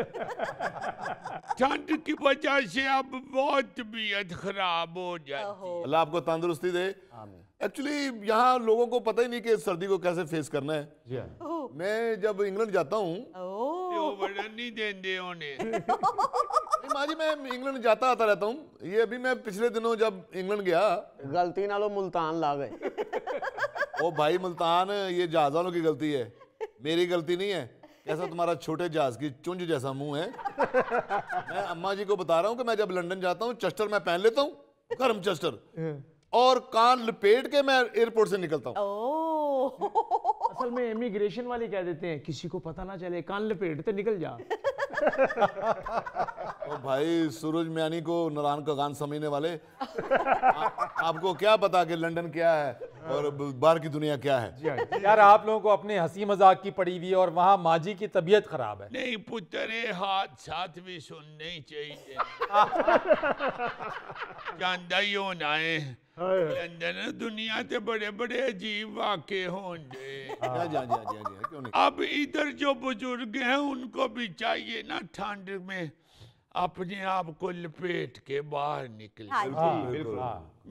ठंड की वजह से अब बहुत तबीयत खराब हो जाती है। अल्लाह आपको तंदुरुस्ती दे। एक्चुअली यहाँ लोगों को पता ही नहीं कि सर्दी को कैसे फेस करना है। मैं जब इंग्लैंड जाता हूँ वो बड़ा नहीं देंदे उन्हें। माँ जी मैं इंग्लैंड जाता आता रहता हूँ। ये अभी मैं पिछले दिनों जब इंग्लैंड गया, गलती नालों मुल्तान ला गए। ओ भाई मुल्तान ये जहाज वालों की गलती है, मेरी गलती नहीं है। कैसा तुम्हारा छोटे जहाज की चुंझ जैसा मुंह है। मैं अम्मा जी को बता रहा हूँ कि मैं जब लंदन जाता हूँ चस्टर मैं पहन लेता हूँ, गर्म चस्टर, और कान लपेट के मैं एयरपोर्ट से निकलता हूँ। असल में इमिग्रेशन वाले कह देते हैं किसी को पता ना चले, कान लपेटते निकल जा। ओ भाई सूरज म्यानी को नारायण का गान समझने वाले, आपको क्या पता कि लंदन क्या है और बाहर की दुनिया क्या है। यार आप लोगों को अपने हंसी मजाक की पड़ी हुई है और वहाँ माँ जी की तबीयत खराब है। नहीं पुत्रे हाथ साथ भी सुनने ही चाहिए। जानदा ही होना है लंदन दुनिया के बड़े बड़े अजीब वाक़े होंगे। क्यों नहीं। अब इधर जो बुजुर्ग हैं उनको भी चाहिए ना ठंड में अपने आप को लपेट के बाहर निकले। बिल्कुल।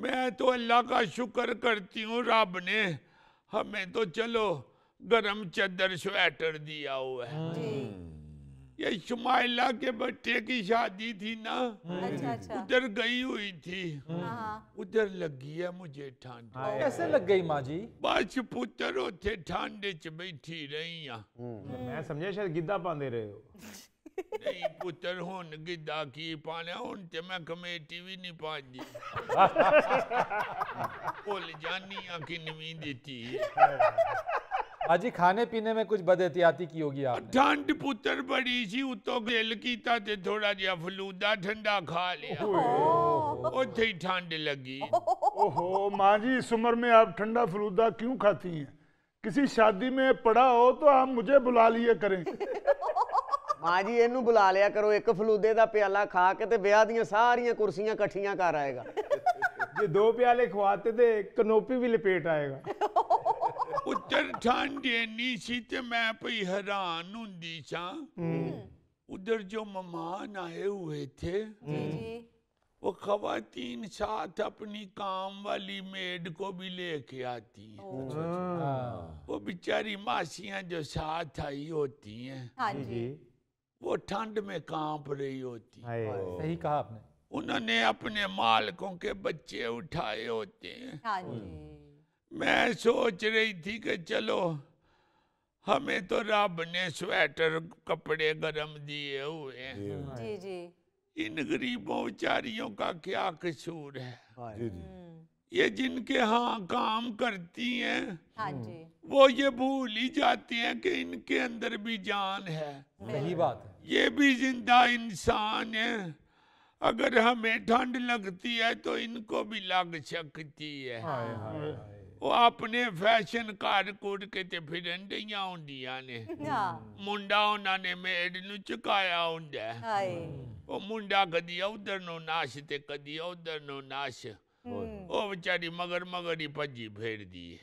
मैं तो अल्लाह का शुक्र करती हूँ, रब ने हमें तो चलो गरम चादर स्वेटर दिया हुआ है। ये शुमाइला के बच्चे की शादी थी ना, उधर गई हुई थी, उधर लगी है मुझे ठंड। कैसे लग गई माँ जी? बस पुत्र उथे ठंड च बैठी रही हाँ। मैं समझा शायद गिद्दा पांदे रहे हो। नहीं पुत्र हुन गिद्दा की पाने, हुन ते मैं कमेटी भी नहीं पाजी। भुल जानी आ कि नवी देती अजी खाने पीने में कुछ बदएहतियाती की होगी आपने? ठंड पुत्र बड़ी सी, उतो दिल कीता ते थोड़ा जिहा फलूदा ठंडा खा लिया, उथे ही ठंड लगी। ओहो माँ जी इस उम्र में आप ठंडा फलूदा क्यों खाती हैं? किसी शादी में पड़ा हो तो आप मुझे बुला लिया करें। माँ जी इनू बुला लिया करो, एक फलूदे का प्याला खा के ते ब्याह दियां सारियां कुर्सियां कट्ठियां कर आएगा। जे 2 प्याले खवाते थे कनोपी भी लपेट आएगा। पुत्र ठंड इन्नी सी ते मैं पई हैरान हुंदी सा। उधर जो मेहमान आए हुए थे वो खवातीन साथ अपनी काम वाली मेड को भी लेके आती हैं। वो बेचारी मासियां जो साथ आई होती हैं वो ठंड में कांप रही होती। सही कहा आपने। उन्होंने अपने मालकों के बच्चे उठाए होते हैं। मैं सोच रही थी कि चलो हमें तो रब ने स्वेटर कपड़े गरम दिए हुए हैं, इन गरीबों बेचारियों का क्या कसूर है। ये जिनके यहाँ काम करती हैं वो ये भूल ही जाते हैं कि इनके अंदर भी जान है। सही बात है। ये भी जिंदा इंसान है, अगर हमें ठंड लगती है तो इनको भी लग सकती है। ਉਹ ਆਪਣੇ ਫੈਸ਼ਨ ਘਰ ਕੁੜ ਕੇ ਤੇ ਫਿਰਨ ਡਈਆਂ ਹੁੰਦੀਆਂ ਨੇ ਮੁੰਡਾ ਉਹਨਾਂ ਨੇ ਮੇਡ ਨੂੰ ਚੁਕਾਇਆ ਹੁੰਦਾ ਉਹ ਮੁੰਡਾ ਕਦੀ ਉਧਰ ਨੂੰ ਨਾਸ਼ ਤੇ ਕਦੀ ਉਧਰ ਨੂੰ ਨਾਸ਼ ਉਹ ਵਿਚਾਰੀ ਮਗਰ ਮਗਰ ਹੀ ਭੱਜੀ ਫੇਰਦੀ ਹੈ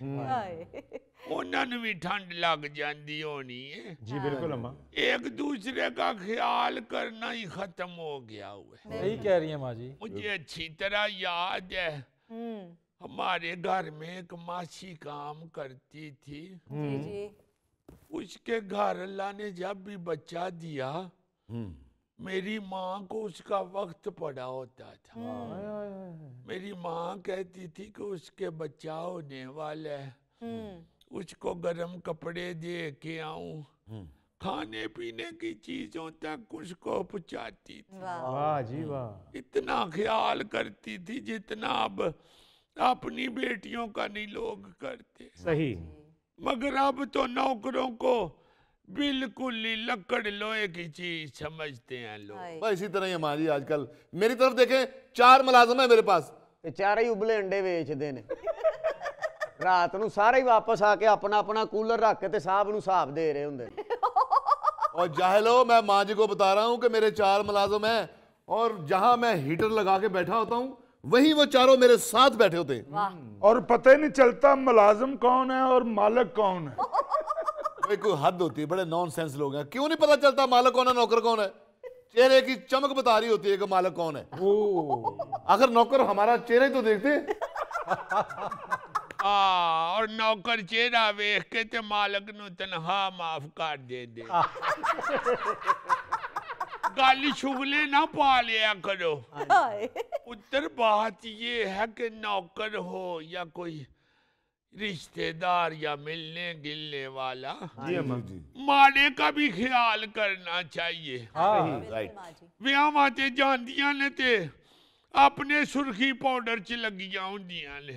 ਉਹਨਾਂ ਨੂੰ ਵੀ ਠੰਡ लग जाती होनी है। जी बिल्कुल अम्मा। एक दूसरे का ख्याल करना ही खत्म हो गया हुआ है। सही कह रही है माँ जी। मुझे अच्छी तरह याद है हमारे घर में एक मासी काम करती थी। उसके घर अल्लाह ने जब भी बच्चा दिया मेरी माँ को उसका वक्त पड़ा होता था। मेरी माँ कहती थी कि उसके बच्चा होने वाला है, उसको गर्म कपड़े दे के आऊं, खाने पीने की चीजों तक उसको पहुंचाती थी। वाह जी वाह। इतना ख्याल करती थी जितना अब अपनी बेटियों का नहीं लोग करते। सही। मगर अब तो नौकरों को बिल्कुल ही लकड़ लोहे की चीज समझते हैं लोग। बस इसी तरह ही माँ जी आजकल मेरी तरफ देखें 4 मुलाजिम है मेरे पास, चार ही उबले अंडे बेचते ने रात ਨੂੰ ਸਾਰੇ ਹੀ ਵਾਪਸ ਆ ਕੇ अपना अपना कूलर रख के ते साहब ਨੂੰ ਹਿਸਾਬ ਦੇ ਰਹੇ ਹੁੰਦੇ ਨੇ। और जाहिलो मैं माँ जी को बता रहा हूँ कि मेरे 4 मुलाजिम हैं और जहाँ मैं हीटर लगा के बैठा होता हूँ वहीं वो चारों मेरे साथ बैठे होते हैं और पता ही नहीं चलता मुलाजिम कौन है और मालिक कौन है। भाई कोई हद होती है, बड़े नॉनसेंस लोग हैं। क्यों नहीं पता चलता मालिक कौन है नौकर कौन है? चेहरे की चमक बता रही होती है कि मालिक कौन है। आखिर नौकर हमारा चेहरा ही तो देखते और नौकर चेहरा वेख के ते मालक नु तनखा माफ कर दे दे। गाली शुगले ना पा लिया करो। उत्तर बात ये है कि नौकर हो या कोई रिश्तेदार या मिलने गिलने वाला माड़े का भी ख्याल करना चाहिए। ब्याह ते जांदियां ने ते अपने सुर्खी पाउडर च लगियां हुंदियां ने,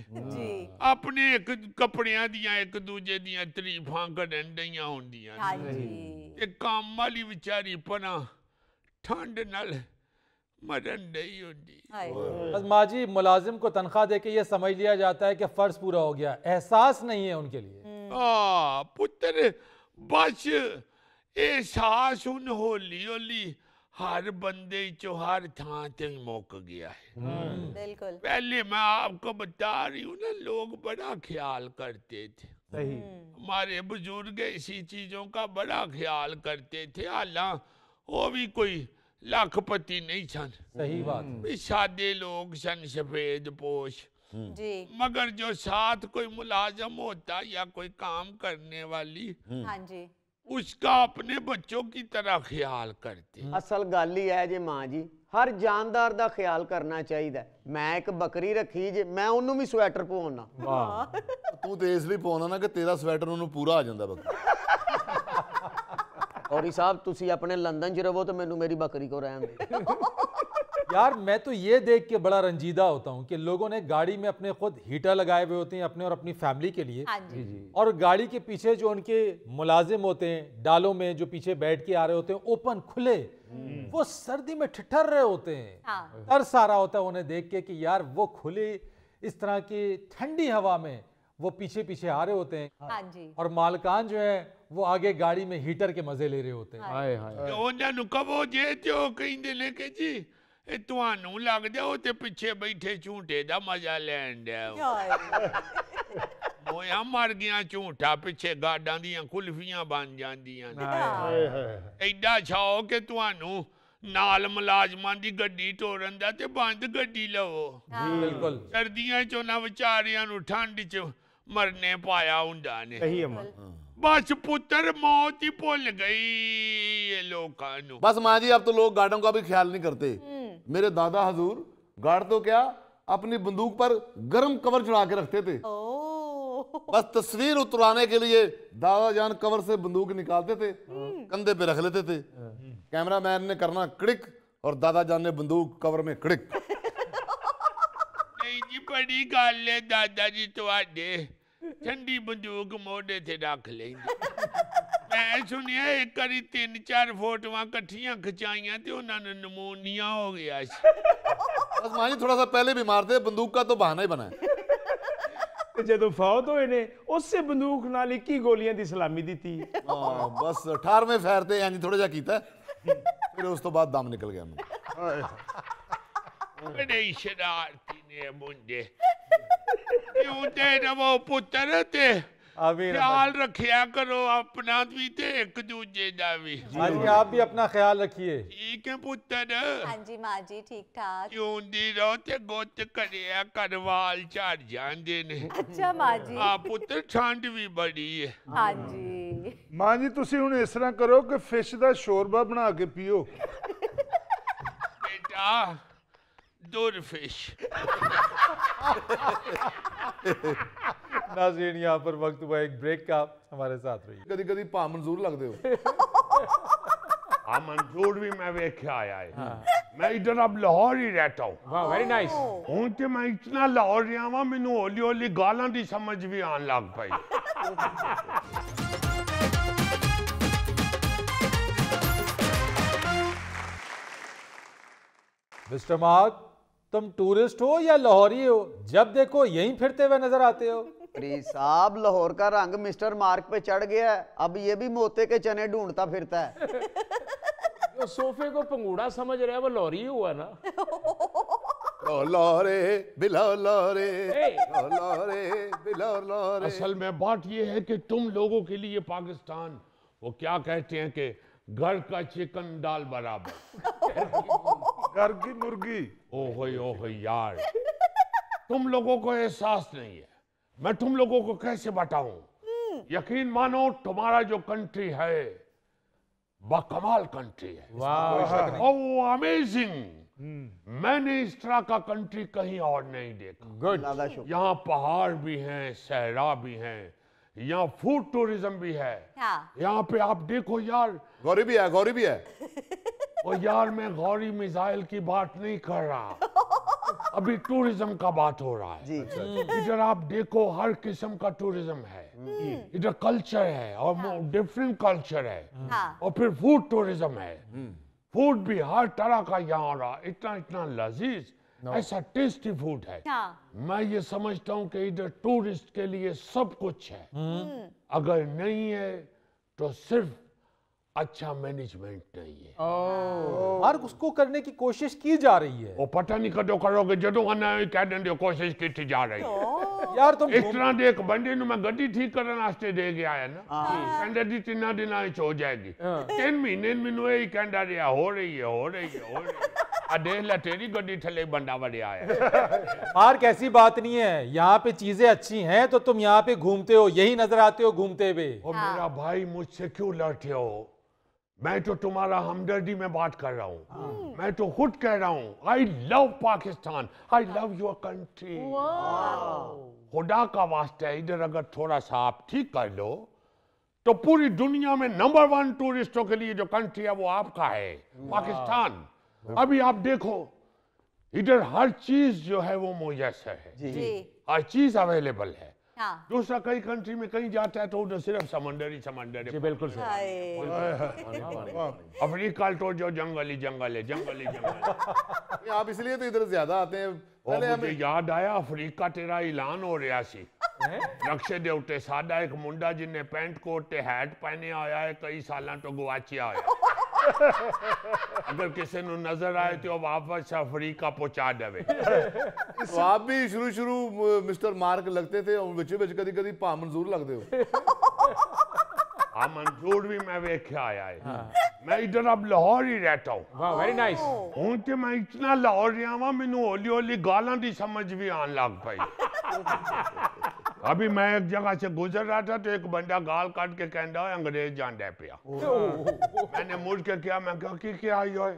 अपने एक कपड़ियां दियां एक दूजे दियां तरीफां करन डईयां हुंदियां ने। ते काम वाली बेचारी पना ठंड नाल मरन डई हुंदी। बस माँ जी मुलाजिम को तनख्वाह दे के ये समझ लिया जाता है कि फर्ज पूरा हो गया, एहसास नहीं है उनके लिए। पुत्र बस एहसास उन होली होली हर बंदे चो हर थां ते मुक गया है। बिल्कुल। पहले मैं आपको बता रही हूँ ना, लोग बड़ा ख्याल करते थे। सही। हमारे बुजुर्ग इसी चीजों का बड़ा ख्याल करते थे। हालांकि वो भी कोई लाखपति नहीं सन। सही बात। सादे लोग सन, सफेद पोश जी। मगर जो साथ कोई मुलाजम होता या कोई काम करने वाली, हाँ जी, उसका अपने बच्चों की तरह ख्याल करते। असल गल ही है जे माँ जी, हर जानदार दा ख्याल करना चाहिए। मैं एक बकरी रखी जे, मैं उन्होंने भी स्वेटर पवाना। तू तो इसलिए पवाना ना कि तेरा स्वेटर उन्होंने पूरा आ जाता बकरी। और साहब तुसी अपने लंदन च रहो तो मैनू मेरी बकरी को रहन दे। यार मैं तो ये देख के बड़ा रंजीदा होता हूँ कि लोगों ने गाड़ी में अपने खुद हीटर लगाए हुए होते हैं अपने और अपनी फैमिली के लिए। हाँ जी। और गाड़ी के पीछे जो उनके मुलाजिम होते हैं डालों में जो पीछे बैठ के आ रहे होते हैं ओपन खुले, वो सर्दी में ठिठर रहे होते हैं। तरस आ रहा होता है उन्हें देख के कि यार वो खुले इस तरह की ठंडी हवा में वो पीछे पीछे आ रहे होते हैं। हाँ जी। और मालकान जो है वो आगे गाड़ी में हीटर के मजे ले रहे होते हैं। हाय हाय। उन्होंने कहो जे तो कहते ने कि जी ਤੁਹਾਨੂੰ ਲੱਗਦਾ ਉਹ ਤੇ ਪਿੱਛੇ ਬੈਠੇ ਝੂਟੇ ਦਾ ਮਜ਼ਾ ਲੈਣ ਡਿਆ। ਮੋਇਆ ਮਰ ਗਿਆ ਝੂਟਾ ਪਿੱਛੇ ਗਾਡਾਂ ਦੀਆਂ ਕੁਲਫੀਆਂ ਬਣ ਜਾਂਦੀਆਂ ਨੇ। ਐਡਾ ਛਾਓ ਕਿ ਤੁਹਾਨੂੰ ਨਾਲ ਮੁਲਾਜ਼ਮਾਂ ਦੀ ਗੱਡੀ ਟੋਰਨ ਦਾ ਤੇ ਬੰਦ ਗੱਡੀ ਲਵੋ। ਬਿਲਕੁਲ। ਸਰਦੀਆਂ ਚ ਉਹਨਾਂ ਵਿਚਾਰਿਆਂ ਨੂੰ ਠੰਡ ਚ ਮਰਨੇ ਪਾਇਆ ਹੁੰਦਾ ਨੇ। सही अम्मा। बस पुत्र मौत ही भुल गई ये लोगों को। बस माँ जी अब तो लोग गार्डों का भी ख्याल नहीं करते। मेरे दादा हजूर गार्ड तो क्या अपनी बंदूक पर गर्म कवर चढ़ा के रखते थे। बस तस्वीर उतराने के लिए दादा जान कवर से बंदूक निकालते थे, कंधे पे रख लेते थे। कैमरामैन ने करना क्लिक और दादा जान ने बंदूक कवर में क्लिक। नहीं जी बड़ी गल है दादा जी तुहाडे ठंडी बंदूक मोढ़े ते रख लेंगे। मैं सुनिया एक बारी 3-4 फोटोआं कट्ठियां खिंचाइयां ते उन्होंने नमूनिया हो गया। बस माँ जी थोड़ा सा पहले बीमार थे, बंदूक का तो बहाना ही बना है। ਜਦੋਂ ਫੌਤ ਹੋਏ ਨੇ ਉਸੇ ਬੰਦੂਕ ਨਾਲ 21 ਗੋਲੀਆਂ ਦੀ ਸਲਾਮੀ ਦਿੱਤੀ। ਹਾਂ ਬਸ 18ਵੇਂ ਫੈਰ ਤੇ ਇੰਜ ਥੋੜਾ ਜਿਹਾ ਕੀਤਾ, ਫਿਰ ਉਸ ਤੋਂ ਬਾਅਦ ਦਮ ਨਿਕਲ ਗਿਆ ਮੈਨੂੰ। ਬੜੇ ਸ਼ਰਾਰਤੀ ਨੇ ਮੁੰਡੇ, ਕਿਉਂ ਤੇ ਨਵੋ ਪੁੱਤਰ ਤੇ आमीन। ख्याल रखिया करो अपना भी ते एक दूजे दा भी। माँ जी आप भी अपना ख्याल रखिए। ठीक है पुत्र। हाँ जी माँ जी ठीक ठाक। क्योंदी रहो ते गुत करिया करवाल झड़ जांदे ने। अच्छा माँ जी। हाँ पुत्र ठंड भी बड़ी है। हाँ जी। ਮਾਂ ਜੀ ਤੁਸੀਂ ਹੁਣ ਇਸ ਤਰ੍ਹਾਂ ਕਰੋ ਕਿ ਫਿਸ਼ ਦਾ ਸ਼ੋਰਬਾ ਬਣਾ ਕੇ ਪੀਓ। बेटा दुरफिश। नाज़रीन यहाँ पर वक्त हुआ एक ब्रेक का, हमारे साथ रहिए। कदी कदी भा मंजूर लगते हो। हाँ मंजूर भी मैं वेख्या आया है। मैं इधर अब लाहौर ही रहता हूँ। ਵਾਹ ਵੈਰੀ ਨਾਈਸ। हूं ते मैं इतना लाहौर रहा वां मैनू हौली हौली गालां दी समझ भी आन लग पई। मिस्टर मार्क तुम टूरिस्ट हो या लाहौरी हो? जब देखो यहीं फिरते हुए नजर आते हो। फरीद साहब लाहौर का रंग मिस्टर मार्क पे चढ़ गया है, अब ये भी मोते के चने ढूंढता फिरता है। जो सोफे को पंगूड़ा समझ रहा है वो लॉरी हुआ ना। लाहौरे बिलाहौरे लाहौरे बिलाहौरे। असल में बात यह है कि तुम लोगों के लिए पाकिस्तान वो क्या कहते हैं कि घर का चिकन दाल बराबर। घर की मुर्गी। ओहो यार, तुम लोगों को एहसास नहीं है, मैं तुम लोगों को कैसे बताऊं। यकीन मानो तुम्हारा जो कंट्री है बाकमाल कंट्री है। वाह अमेजिंग। मैंने इस तरह का कंट्री कहीं और नहीं देखा। गुड। यहाँ पहाड़ भी हैं, सहरा भी हैं, यहाँ फूड टूरिज्म भी है। हाँ। यहाँ पे आप देखो यार, गौरी भी है, गौरी भी है। और यार मैं गौरी मिसाइल की बात नहीं कर रहा, अभी टूरिज्म का बात हो रहा है। इधर आप देखो हर किस्म का टूरिज्म है, इधर कल्चर है और डिफरेंट कल्चर है। हाँ। और फिर फूड टूरिज्म है, फूड भी हर तरह का यहाँ रहा, इतना इतना लजीज ऐसा टेस्टी फूड है। हाँ। मैं ये समझता हूँ कि इधर टूरिस्ट के लिए सब कुछ है। अगर नहीं है तो सिर्फ अच्छा मैनेजमेंट नहीं है। मार्क उसको करने की कोशिश की जा रही है। वो पता नहीं कदों करोगे जदों आना कह देंगे कोशिश की जा रही है। यार तुम इस तरह दे एक बंदे नु मैं गड्डी ठीक करने वास्ते दे गया है ना, कहंदे दी 3 दिनां विच हो जाएगी। 3 महीने मैनू यही कहंदा रहा हो रही है। आ देख ले तेरी गड्डी थले बंदा बढ़िया है। मार्क ऐसी बात नहीं है, यहाँ पे चीजें अच्छी हैं तो तुम यहाँ पे घूमते हो, यही नजर आते हो घूमते हुए। और मेरा भाई मुझसे क्यों लड़ते हो? मैं तो तुम्हारा हमदर्दी में बात कर रहा हूँ। मैं तो खुद कह रहा हूँ I love Pakistan, I love your country. खुदा का वास्ता है इधर अगर थोड़ा सा आप ठीक कर लो तो पूरी दुनिया में नंबर 1 टूरिस्टों के लिए जो कंट्री है वो आपका है, पाकिस्तान। अभी आप देखो इधर हर चीज जो है वो मुयस्सर है, जी। हर चीज अवेलेबल है। हाँ। दूसरा कई कंट्री में कहीं जाता है तो उधर सिर्फ समंदर ही समंदर है। बिल्कुल सर। हाय। अफ्रीका तो जो जंगल ही जंगल है। आप इसलिए तो इधर ज्यादा आते हैं। और मुझे याद आया अफ्रीका तेरा ऐलान हो रहा सी नक्शे दे उत्ते साडा एक मुंडा जिन्ने पैंट कोट ते हैट पहने आया है कई सालां तो गुआचिया होया। अगर किसी को नजर आए तो वापस अफ्रीका पहुंचा देवे। तो आप भी शुरू मिस्टर मार्क लगते थे और बच्चे बच्चे कदी कदी भा मंजूर लगते हो। हाँ मंजूर भी मैं वेख्या आया है। मैं इधर अब लाहौर ही रहता हूँ। वाह वेरी नाइस। हूं ते मैं इतना लाहौर रहा वां मैनू हौली हौली गालां दी समझ भी आन लग पई। अभी मैं एक जगह से गुजर रहा था तो एक बंदा गाल काट के कहता है अंग्रेज जान दे पिया। मैंने मुड़ के किया, मैं कहा कि क्या आई है?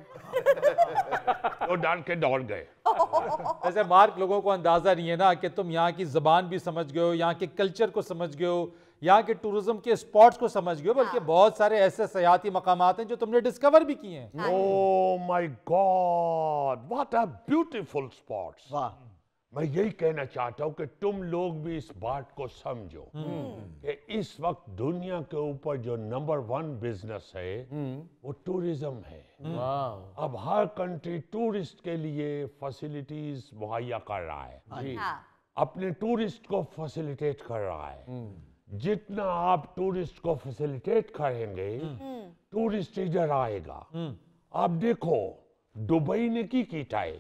तो डर के दौड़ गए। वैसे मार्क लोगों को अंदाजा नहीं है ना कि तुम यहाँ की जबान भी समझ गए हो, यहाँ के कल्चर को समझ गए हो, यहाँ के टूरिज्म के स्पॉट्स को समझ गए हो, बल्कि बहुत सारे ऐसे सयाती मकामात हैं जो तुमने डिस्कवर भी किए हैं। Oh my God, what a beautiful spots. वाह। मैं यही कहना चाहता हूँ कि तुम लोग भी इस बात को समझो कि इस वक्त दुनिया के ऊपर जो नंबर 1 बिजनेस है वो टूरिज्म है। अब हर कंट्री टूरिस्ट के लिए फैसिलिटीज मुहैया कर रहा है। हाँ। अपने टूरिस्ट को फैसिलिटेट कर रहा है। जितना आप टूरिस्ट को फैसिलिटेट करेंगे टूरिस्ट इधर आएगा। आप देखो दुबई ने की कीता है,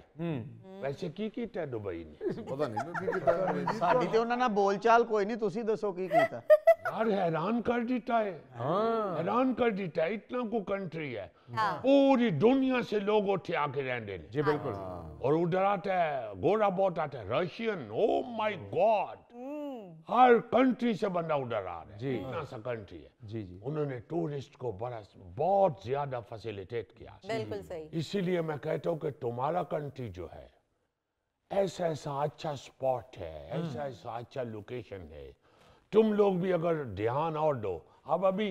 वैसे की कीता है दुबई ने, ਪਤਾ ਨਹੀਂ ਨਾ ਕੀ ਕੀਤਾ ਸਾਡੀ ਤੇ ਉਹਨਾਂ ਨਾਲ ਬੋਲਚਾਲ ਕੋਈ ਨਹੀਂ, ਤੁਸੀਂ ਦੱਸੋ ਕੀ ਕੀਤਾ। यार हैरान कर देता है, हैरान कर देता है। इतना को कंट्री है, पूरी दुनिया से लोग उठे आके रहते हैं। जी बिल्कुल। और उधर आता है गोरा बहुत आता है, Russian, oh my God, her country से बंदा उधर आ रहा है। इतना सा कंट्री है। जी जी। उन्होंने टूरिस्ट को बहुत ज्यादा फैसिलिटेट किया। बिल्कुल सही। इसीलिए मैं कहता हूँ कि तुम्हारा कंट्री जो है ऐसा ऐसा अच्छा स्पॉट है, ऐसा ऐसा अच्छा लोकेशन है, तुम लोग भी अगर ध्यान और दो। अब अभी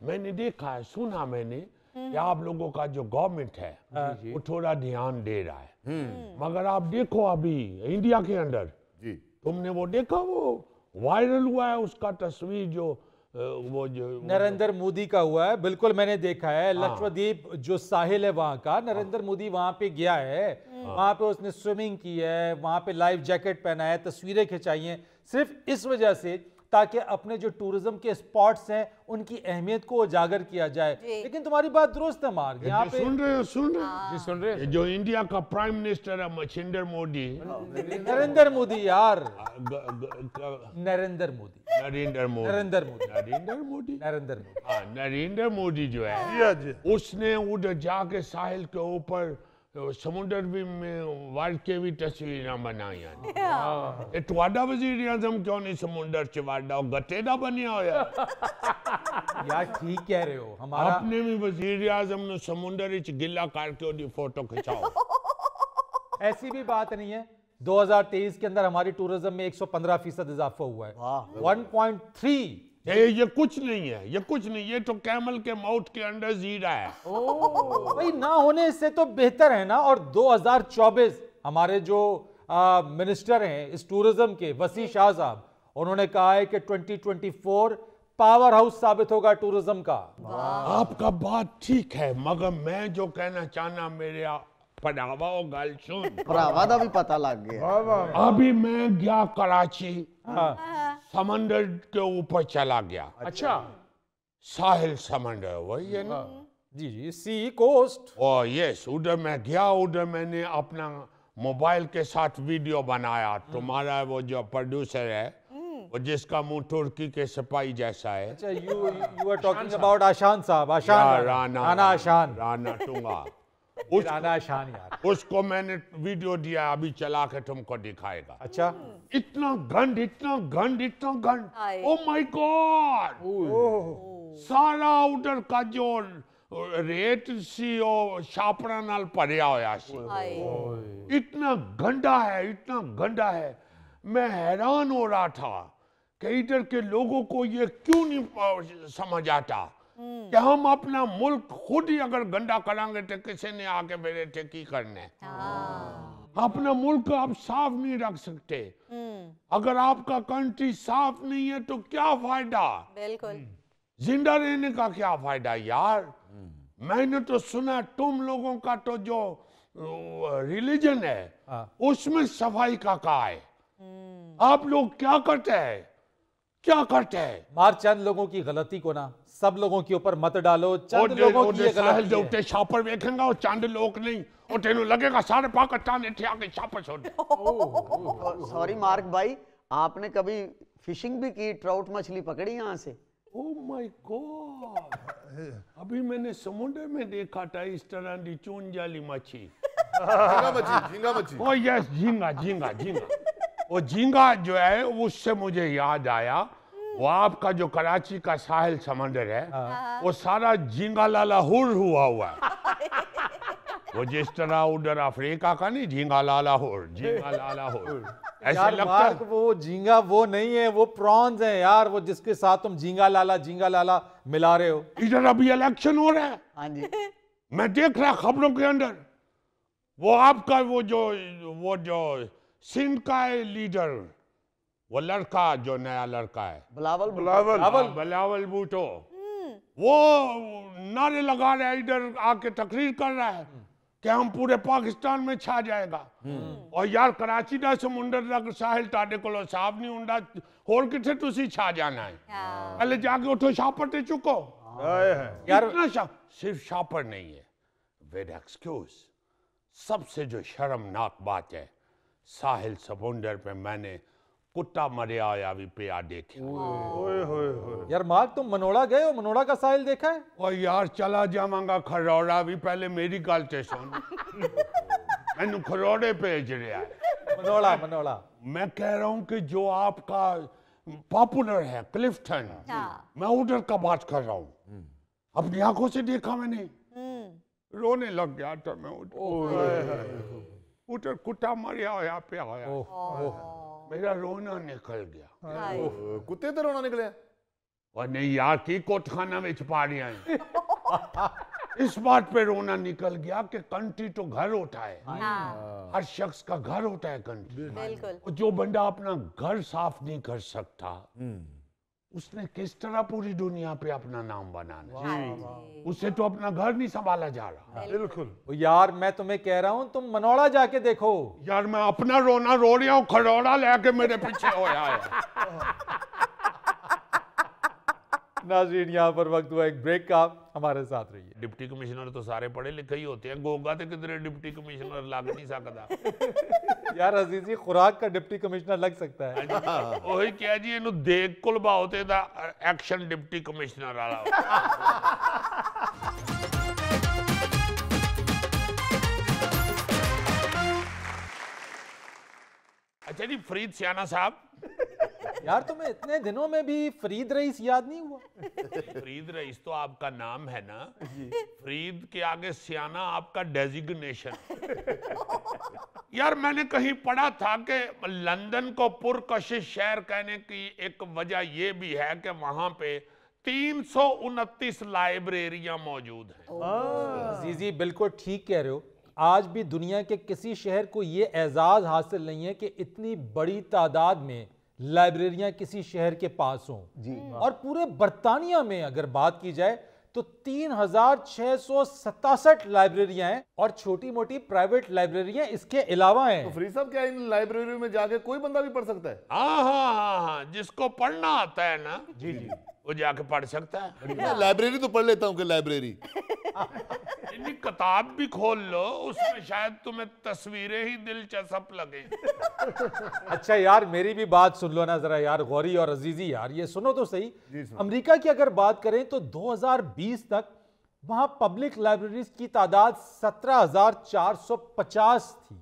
मैंने देखा है, सुना मैंने कि आप लोगों का जो गवर्नमेंट है वो थोड़ा ध्यान दे रहा है। मगर आप देखो अभी इंडिया के अंदर जी तुमने वो देखा, वो वायरल हुआ है उसका तस्वीर जो वो जो नरेंद्र मोदी का हुआ है। बिल्कुल मैंने देखा है, लक्षद्वीप जो साहिल है वहां का, नरेंद्र मोदी वहां पे गया है, वहां पे उसने स्विमिंग की है, वहां पे लाइफ जैकेट पहना है, तस्वीरें खिंचाई हैं, सिर्फ इस वजह से ताकि अपने जो टूरिज्म के स्पॉट्स हैं उनकी अहमियत को उजागर किया जाए। लेकिन तुम्हारी बात दुरुस्त है मार्ग, यहाँ पे सुन रहे हो जी सुन रहे हैं। जो इंडिया का प्राइम मिनिस्टर है मच्छिंदर मोदी, नरेंद्र मोदी यार, नरेंद्र मोदी हाँ नरेंद्र मोदी जो है उसने उधर जाके साहिल के ऊपर समुद्र भी में वार के भी तस्वीरें बनाई हैं। ਤੁਹਾਡਾ वजीर आजम क्यों नहीं समुद्र च वाड़ा गट्टे दा बनिया होया यार ठीक कह रहे हो। हमारा अपने भी वजीर आजम ने समुद्र च गिला करके ओदी फोटो खिंचाओ। ऐसी भी बात नहीं है, 2023 के अंदर हमारी टूरिज्म में 115% इजाफा हुआ है। 1.3 ये कुछ नहीं है, ये कुछ नहीं, ये तो कैमल के माउथ के अंदर जीरा है। भाई ना होने से तो बेहतर है ना। और 2024 हमारे जो मिनिस्टर हैं इस टूरिज्म के, वसी शाह साहब, उन्होंने कहा है कि 2024 पावर हाउस साबित होगा टूरिज्म का। आपका बात ठीक है, मगर मैं जो कहना चाहना मेरे पढ़ावा और गल सुन, ਭਰਾਵਾ ਦਾ भी पता लग गया। अभी मैं गया कराची, समंदर के ऊपर चला गया। अच्छा साहिल समंदर वही है ना? जी जी, सी कोस्ट। ओ यस, उधर मैं गया, उधर मैंने अपना मोबाइल के साथ वीडियो बनाया। तुम्हारा वो जो प्रोड्यूसर है वो जिसका मुंह तुर्की के सिपाही जैसा है। अच्छा, यू आर टॉकिंग अबाउट आशान साहब, आशान राना आशान, राना टूंगा राना आशान यार। उसको मैंने वीडियो दिया, अभी चला के तुमको दिखाएगा। अच्छा, इतना गंद, इतना गंद, इतना गंद, ओ माय गॉड। सारा उधर का जो रेत सी ओ छापड़ा नाल भरिया होया सी, इतना गंदा है, इतना गंदा है। मैं हैरान हो रहा था कि इधर के लोगों को ये क्यों नहीं समझ आता कि हम अपना मुल्क खुद ही अगर गंदा करांगे तो किसी ने आके मेरे थे की करने। अपना मुल्क आप साफ नहीं रख सकते। अगर आपका कंट्री साफ नहीं है तो क्या फायदा, बिल्कुल जिंदा रहने का क्या फायदा यार। मैंने तो सुना तुम लोगों का तो जो रिलीजन है उसमें सफाई का कहा है। आप लोग क्या करते हैं, क्या करते हैं? मार चंद लोगों की गलती को ना सब लोगों के ऊपर मत डालो। चंद लोगों की ये गलती है। उठे छापर देखेंगे और चंद लोग नहीं, और तेनू लगेगा सारे पाकिस्तान इतने आके छापर छोड़ दे। सॉरी मार्क भाई, आपने कभी फिशिंग भी की, ट्राउट मछली पकड़ी यहाँ से? ओह माय गॉड, अभी मैंने समुद्र में देखा था इस तरह की चून जाली मच्छी। झींगा मच्छी। ओह यस, झींगा झींगा झींगा। वो झींगा जो है उससे मुझे याद आया, वो आपका जो कराची का साहिल समंदर है वो सारा झींगा लाला हुर हुआ है। वो जिस तरह उधर अफ्रीका का नहीं, झींगा लाला हुर, झींगा लाला हुर, ऐसे यार लगता मार्क, वो झींगा वो नहीं है, वो प्रॉन्स है यार, वो जिसके साथ तुम झींगा लाला मिला रहे हो। इधर अभी इलेक्शन हो रहा है। हाँ जी, मैं देख रहा खबरों के अंदर, वो आपका वो जो सिंध का है लीडर, वो लड़का जो नया लड़का है बिलावल भुट्टो, वो नारे लगा रहा है, इधर आके तकरीर कर रहा है कि हम पूरे पाकिस्तान में छा जाएगा। और यार कराची दा समुंदर तक साहिल ताडे कोलो साफ नहीं हुंदा, होर किथे तुसी छा जाना है। पहले जाके उठो शापर ते चुको यार। सिर्फ शापर नहीं है, विद एक्सक्यूज सबसे जो शर्मनाक बात है, साहिल समुंदर पे मैंने कुत्ता मरिया हुआ भी पिया देखा। यार मार्क तुम मनोड़ा गए हो, मनोड़ा का साहिल देखा है? और यार चला जावांगा खरौड़ा भी, पहले मेरी गल ते सुन। मैनू खरौड़े भेज रहा है मनोड़ा। मैं कह रहा हूँ कि जो आपका पॉपुलर है क्लिफ्टन, मैं उधर का बात कर रहा हूँ, अपनी आंखों से देखा मैंने, रोने लग गया था मैं उधर कुत्ता मरिया होया पे आया, मेरा रोना निकल गया। कुत्ते तो रोना निकले और नहीं यार की कोटखाना में पा रहा है। इस बात पे रोना निकल गया कि कंट्री तो घर होता है, हर शख्स का घर होता है कंट्री। बिल्कुल। जो बंदा अपना घर साफ नहीं कर सकता, उसने किस तरह पूरी दुनिया पे अपना नाम बनाना है? उससे तो अपना घर नहीं संभाला जा रहा। बिल्कुल यार मैं तुम्हें कह रहा हूं तुम मनोड़ा जाके देखो। यार मैं अपना रोना रो रहा हूँ, खरौड़ा लेके मेरे पीछे होया है। नाज़रीन यहाँ पर वक्त हुआ एक ब्रेक का, हमारे साथ रहिए। डिप्टी कमिश्नर तो सारे पढ़े लिखे ही होते हैं, गोगा तो किधरे डिप्टी कमिश्नर लग नहीं सकता। यार अजीजी खुराक का डिप्टी कमिश्नर लग सकता है। वही क्या जी, इन्हों देख कुलबाओ ते दा एक्शन डिप्टी कमिश्नर वाला। अच्छा जी, फरीद सियाना साहब। यार तुम्हें इतने दिनों में भी फरीद रईस याद नहीं हुआ? फरीद रईस तो आपका नाम है ना, फरीद के आगे सियाना आपका डेजिग्नेशन। यार मैंने कहीं पढ़ा था कि लंदन को पुरकशिश शहर कहने की एक वजह यह भी है कि वहां पे 329 लाइब्रेरियां मौजूद हैं। जी बिल्कुल ठीक कह रहे हो। आज भी दुनिया के किसी शहर को ये एजाज हासिल नहीं है कि इतनी बड़ी तादाद में लाइब्रेरियां किसी शहर के पास हों जी। और पूरे बर्तानिया में अगर बात की जाए तो 3667 लाइब्रेरियां हैं और छोटी मोटी प्राइवेट लाइब्रेरियां इसके अलावा हैं। तो फरीद साहब क्या इन लाइब्रेरी में जाके कोई बंदा भी पढ़ सकता है? हाँ, जिसको पढ़ना आता है ना जी वो जाके पढ़ सकता है। मैं लाइब्रेरी तो पढ़ लेता हूँ कि लाइब्रेरी किताब भी खोल लो, उसमें शायद तुम्हें तस्वीरें ही दिलचस्प लगे। अच्छा यार मेरी भी बात सुन लो ना जरा यार, गौरी और अजीजी यार ये सुनो तो सही। अमेरिका की अगर बात करें तो 2020 तक वहां पब्लिक लाइब्रेरीज की तादाद 17,450 थी।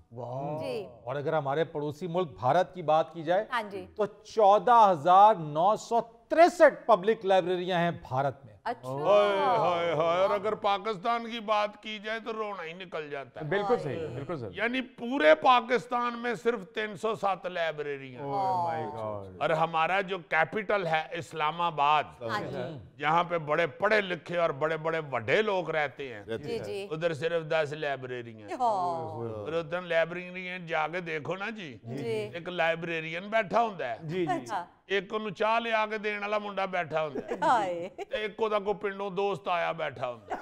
और अगर हमारे पड़ोसी मुल्क भारत की बात की जाए तो 14,963 पब्लिक लाइब्रेरियां हैं भारत में। अच्छा। और अगर पाकिस्तान की बात की जाए तो रोना ही निकल जाता है। बिल्कुल सही, बिल्कुल सही। यानी पूरे पाकिस्तान में सिर्फ 307 लाइब्रेरियां। और हमारा जो कैपिटल है इस्लामाबाद, जहाँ पे बड़े पढ़े लिखे और बड़े बड़े बड़े लोग रहते हैं, उधर सिर्फ 10 लाइब्रेरियां। और उधर लाइब्रेरियन जाके देखो ना जी, एक लाइब्रेरियन बैठा होता है जी, एक को चाह ले आके देने वाला मुंडा बैठा होता है, एक को पिंडों दोस्त आया बैठा होता है।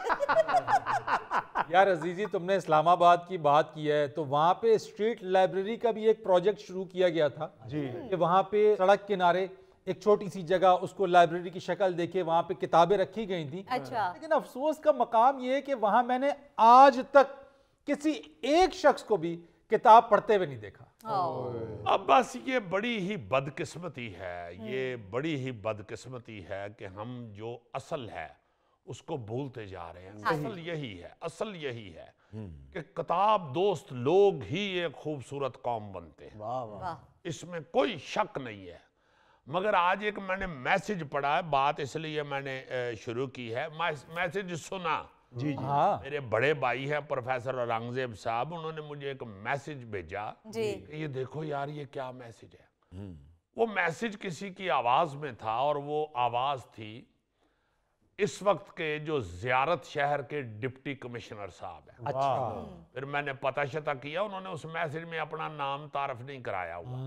यार अजीजी तुमने इस्लामाबाद की बात की है तो वहां पे स्ट्रीट लाइब्रेरी का भी एक प्रोजेक्ट शुरू किया गया था जी, कि वहां पे सड़क किनारे एक छोटी सी जगह उसको लाइब्रेरी की शक्ल देके वहां पे किताबें रखी गई थी। अच्छा। लेकिन अफसोस का मकाम ये है कि वहां मैंने आज तक किसी एक शख्स को भी किताब पढ़ते हुए नहीं देखा। अब बस ये बड़ी ही बदकिस्मती है, ये बड़ी ही बदकिस्मती है कि हम जो असल है उसको भूलते जा रहे हैं। असल यही है, असल यही है कि किताब दोस्त लोग ही एक खूबसूरत कौम बनते हैं। वाह वाह, इसमें कोई शक नहीं है। मगर आज एक मैंने मैसेज पढ़ा है, बात इसलिए मैंने शुरू की है, मैसेज सुना जी। हाँ। मेरे बड़े भाई हैं प्रोफेसर औरंगजेब साहब, उन्होंने मुझे एक मैसेज भेजा जी। ये देखो यार ये क्या मैसेज है। वो मैसेज किसी की आवाज में था और वो आवाज थी इस वक्त के जो ज़ियारत शहर के डिप्टी कमिश्नर साहब हैं। अच्छा। फिर मैंने पता शता किया, उन्होंने उस मैसेज में अपना नाम तारफ नहीं कराया हुआ,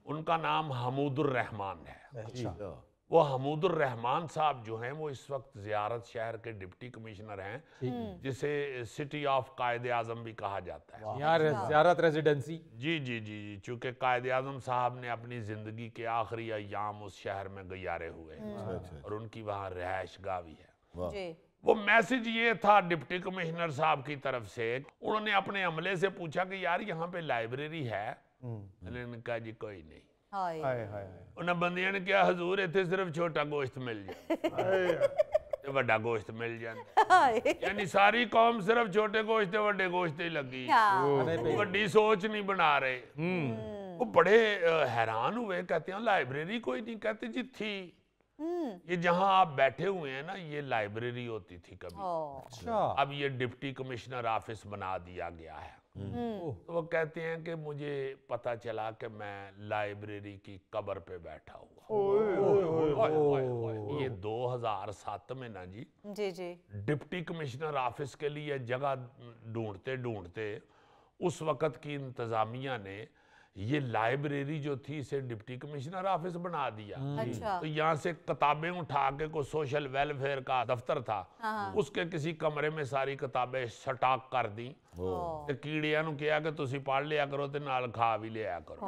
उनका नाम हमूदुर रहमान है। अच्छा। वो हमूदुर रहमान साहब जो हैं वो इस वक्त ज़ियारत शहर के डिप्टी कमिश्नर हैं, जिसे सिटी ऑफ कायदे आज़म भी कहा जाता है। यार ज़ियारत रेजिडेंसी। जी जी जी जी, चूँकि कायदे आज़म साहब ने अपनी ज़िंदगी के आखिरी अय्याम उस शहर में गुजारे हुए हैं और उनकी वहाँ रिहाइश गाह भी है। वो मैसेज ये था डिप्टी कमिश्नर साहब की तरफ से, उन्होंने अपने अमले से पूछा कि यार यहाँ पे लाइब्रेरी है? मैंने कहा जी कोई नहीं। उन्हें बंदियां ने क्या हजूर इतने सिर्फ छोटा गोश्त मिल जाए, बड़ा गोश्त मिल जाए, यानी सारी कौम सिर्फ छोटे गोश्त बड़े गोश्त ही लगी, बड़ी सोच नहीं बना रहे। वो बड़े हैरान हुए, कहते हैं लाइब्रेरी कोई नहीं? कहते जी थी, ये जहां आप बैठे हुए हैं ना ये लाइब्रेरी होती थी कभी, अब ये डिप्टी कमिश्नर ऑफिस बना दिया गया है। तो वो कहते हैं कि मुझे पता चला कि मैं लाइब्रेरी की कब्र पे बैठा हुआ। ये 2007 में ना जी डिप्टी कमिश्नर ऑफिस के लिए जगह ढूंढते ढूंढते उस वक्त की इंतजामिया ने ये लाइब्रेरी जो थी इसे डिप्टी कमिश्नर ऑफिस बना दिया। तो यहाँ से किताबें उठा के कोई सोशल वेलफेयर का दफ्तर था, उसके किसी कमरे में सारी किताबें स्टॉक कर दी, तो कीड़िया नु किया कि तुसी पढ़ लिया करो ते नाल खा भी लिया करो।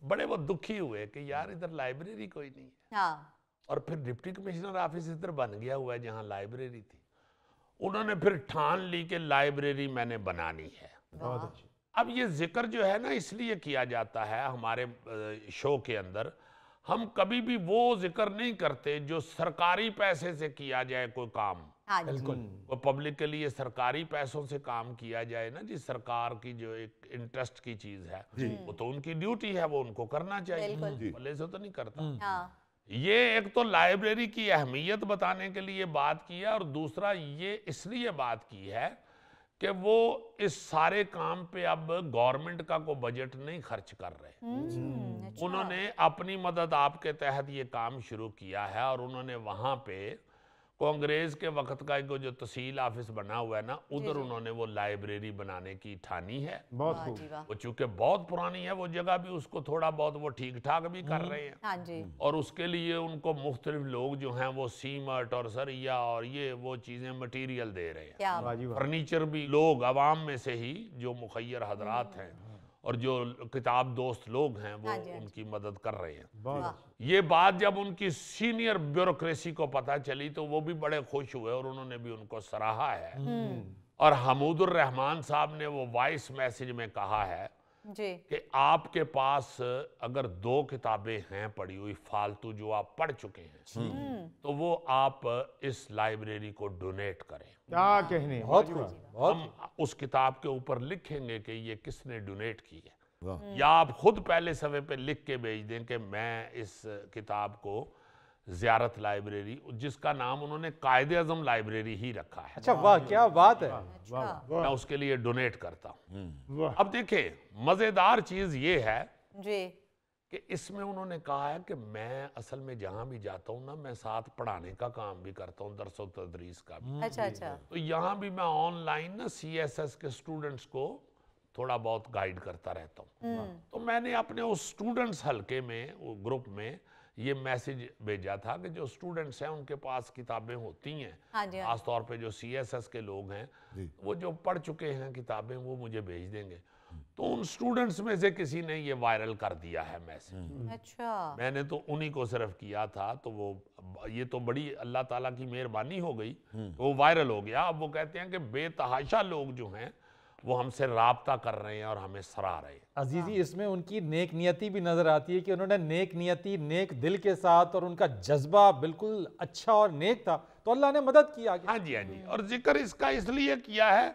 बड़े वो दुखी हुए कि यार इधर लाइब्रेरी कोई नहीं है। और फिर डिप्टी कमिश्नर ऑफिस इधर बन गया हुआ है जहाँ लाइब्रेरी थी। उन्होंने फिर ठान ली कि लाइब्रेरी मैंने बनानी है। अब ये जिक्र जो है ना इसलिए किया जाता है हमारे शो के अंदर, हम कभी भी वो जिक्र नहीं करते जो सरकारी पैसे से किया जाए कोई काम। बिल्कुल, वो पब्लिक के लिए सरकारी पैसों से काम किया जाए ना जी, सरकार की जो एक इंटरेस्ट की चीज है वो तो उनकी ड्यूटी है, वो उनको करना चाहिए, भले से तो नहीं करता। ये एक तो लाइब्रेरी की अहमियत बताने के लिए बात की है, और दूसरा ये इसलिए बात की है कि वो इस सारे काम पे अब गवर्नमेंट का कोई बजट नहीं खर्च कर रहे। उन्होंने अपनी मदद आपके तहत ये काम शुरू किया है, और उन्होंने वहाँ पे कांग्रेस के वक्त का जो तहसील ऑफिस बना हुआ है ना, उधर उन्होंने वो लाइब्रेरी बनाने की ठानी है। वो चूंकि बहुत पुरानी है वो जगह भी, उसको थोड़ा बहुत वो ठीक ठाक भी कर रहे हैं। और उसके लिए उनको मुख्तलिफ लोग जो हैं वो सीमेंट और सरिया और ये वो चीजें मटीरियल दे रहे हैं। फर्नीचर भी लोग अवाम में से ही जो मुखैर हजरात हैं और जो किताब दोस्त लोग हैं वो उनकी मदद कर रहे हैं। ये बात जब उनकी सीनियर ब्यूरोक्रेसी को पता चली तो वो भी बड़े खुश हुए और उन्होंने भी उनको सराहा है। और हमूदुर रहमान साहब ने वो वॉइस मैसेज में कहा है कि आपके पास अगर 2 किताबें हैं पढ़ी हुई फालतू जो आप पढ़ चुके हैं तो वो आप इस लाइब्रेरी को डोनेट करें। क्या कहने, हम उस किताब के ऊपर लिखेंगे कि ये किसने डोनेट की है, या आप खुद पहले सफ़े पे लिख के भेज दें कि मैं इस किताब को ज़ियारत लाइब्रेरी, जिसका नाम उन्होंने कायदे आज़म लाइब्रेरी ही रखा है। अच्छा, वाह क्या बात है। मैं उसके लिए डोनेट करता हूँ। अब देखें मज़ेदार चीज़ ये है कि इसमें उन्होंने कहा है कि मैं असल में जहाँ भी जाता हूँ ना, मैं साथ पढ़ाने का काम भी करता हूँ, दरसो तदरीस का भी। अच्छा। तो यहाँ भी मैं ऑनलाइन ना CSS के स्टूडेंट्स को थोड़ा बहुत गाइड करता रहता हूँ। तो मैंने अपने उस स्टूडेंट्स हल्के में, वो ग्रुप में ये मैसेज भेजा था कि जो स्टूडेंट्स हैं उनके पास किताबें होती हैं, खास तौर पे जो CSS के लोग हैं वो जो पढ़ चुके हैं किताबें वो मुझे भेज देंगे। तो उन स्टूडेंट्स में से किसी ने ये वायरल कर दिया है मैसेज। अच्छा, मैंने तो उन्हीं को सिर्फ किया था, तो वो ये तो बड़ी अल्लाह ताला की मेहरबानी हो गई, वो वायरल हो गया। अब वो कहते हैं कि बेतहाशा लोग जो हैं वो हमसे राब्ता कर रहे हैं और हमें सराह रहे हैं। अजीजी, इसमें उनकी नेक नियति भी नजर आती है कि उन्होंने नेक नियति, नेक दिल के साथ, और उनका जज्बा बिल्कुल अच्छा और नेक था, तो अल्लाह ने मदद की आगे। हाँ जी, हाँ जी। और जिक्र इसका इसलिए किया है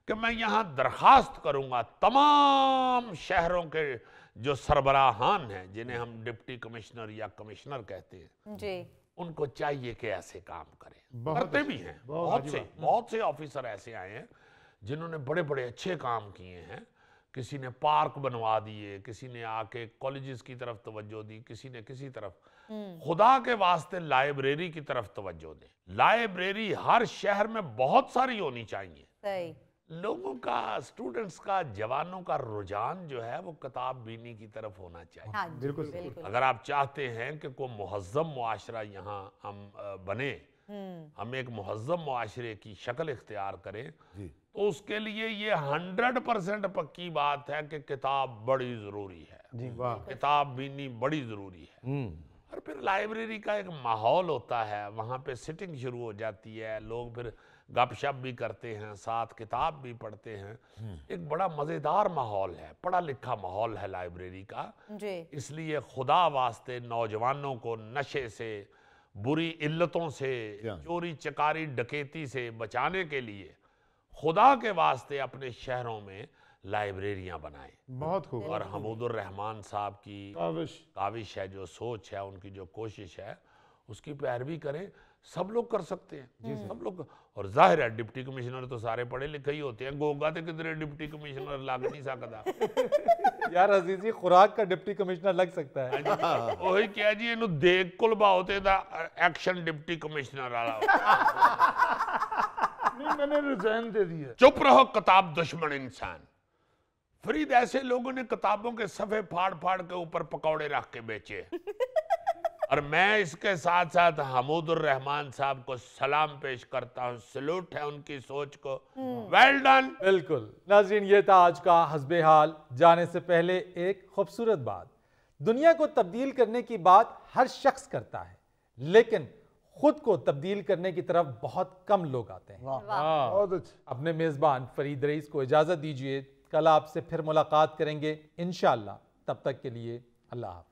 कि मैं यहाँ दरखास्त करूँगा तमाम शहरों के जो सरबराहान हैं, जिन्हें हम डिप्टी कमिश्नर या कमिश्नर कहते हैं जी, उनको चाहिए कि ऐसे काम करें। करते भी हैं, बहुत से ऑफिसर ऐसे आए हैं जिन्होंने बड़े बड़े अच्छे काम किए हैं। किसी ने पार्क बनवा दिए, किसी ने आके कॉलेजेस की तरफ तवज्जो दी, किसी ने किसी तरफ। खुदा के वास्ते लाइब्रेरी की तरफ तवज्जो दें। लाइब्रेरी हर शहर में बहुत सारी होनी चाहिए, सही। लोगों का, स्टूडेंट्स का, जवानों का रुझान जो है वो किताब बीनी की तरफ होना चाहिए। हाँ जी, बिल्कुल। अगर आप चाहते हैं कि कोई मुहज़्ज़म मुआशरा यहाँ हम बने, हम एक मुहज़्ज़म मुआशरे की शक्ल इख्तियार करें, तो उसके लिए ये 100% पक्की बात है कि किताब बड़ी ज़रूरी है। किताब बीनी बड़ी ज़रूरी है। और फिर लाइब्रेरी का एक माहौल होता है, वहाँ पे सिटिंग शुरू हो जाती है, लोग फिर गपशप भी करते हैं, साथ किताब भी पढ़ते हैं। एक बड़ा मज़ेदार माहौल है, पढ़ा लिखा माहौल है लाइब्रेरी का। इसलिए खुदा वास्ते नौजवानों को नशे से, बुरी इल्लतों से, चोरी चकारी डकैती से बचाने के लिए खुदा के वास्ते अपने शहरों में लाइब्रेरियां बनाएं। बहुत खूब। और हमूदुर रहमान साहब की काविश है, जो सोच है, उनकी जो कोशिश है, उसकी पैरवी करें। सब लोग कर सकते हैं, सब लोग। और जाहिर है डिप्टी कमिश्नर तो सारे पढ़े लिखे ही होते हैं, गोगा तो किधरे डिप्टी कमिश्नर लग नहीं सकता। यार अजीजी, खुराक का डिप्टी कमिश्नर लग सकता है। वही क्या जी, इन्हों देख कुलबा होते दा एक्शन डिप्टी कमिश्नर वाला। नहीं, मैंने रिजाइन दे दिया। चुप रहो किताब दुश्मन इंसान। फरीद, ऐसे लोगों ने किताबों के सफ़े फाड़ फाड़ के ऊपर पकौड़े रख के बेचे। और मैं इसके साथ साथ हमूदुर रहमान साहब को सलाम पेश करता हूँ, सलूट है उनकी सोच को। Well done. बिल्कुल नाज़रीन, ये था आज का हस्बे हाल। जाने से पहले एक खूबसूरत बात, दुनिया को तब्दील करने की बात हर शख्स करता है, लेकिन खुद को तब्दील करने की तरफ बहुत कम लोग आते हैं। बहुत अच्छा। अपने मेज़बान फरीद रईस को इजाज़त दीजिए, कल आपसे फिर मुलाकात करेंगे इंशाअल्लाह। तब तक के लिए अल्लाह हाफ़िज़।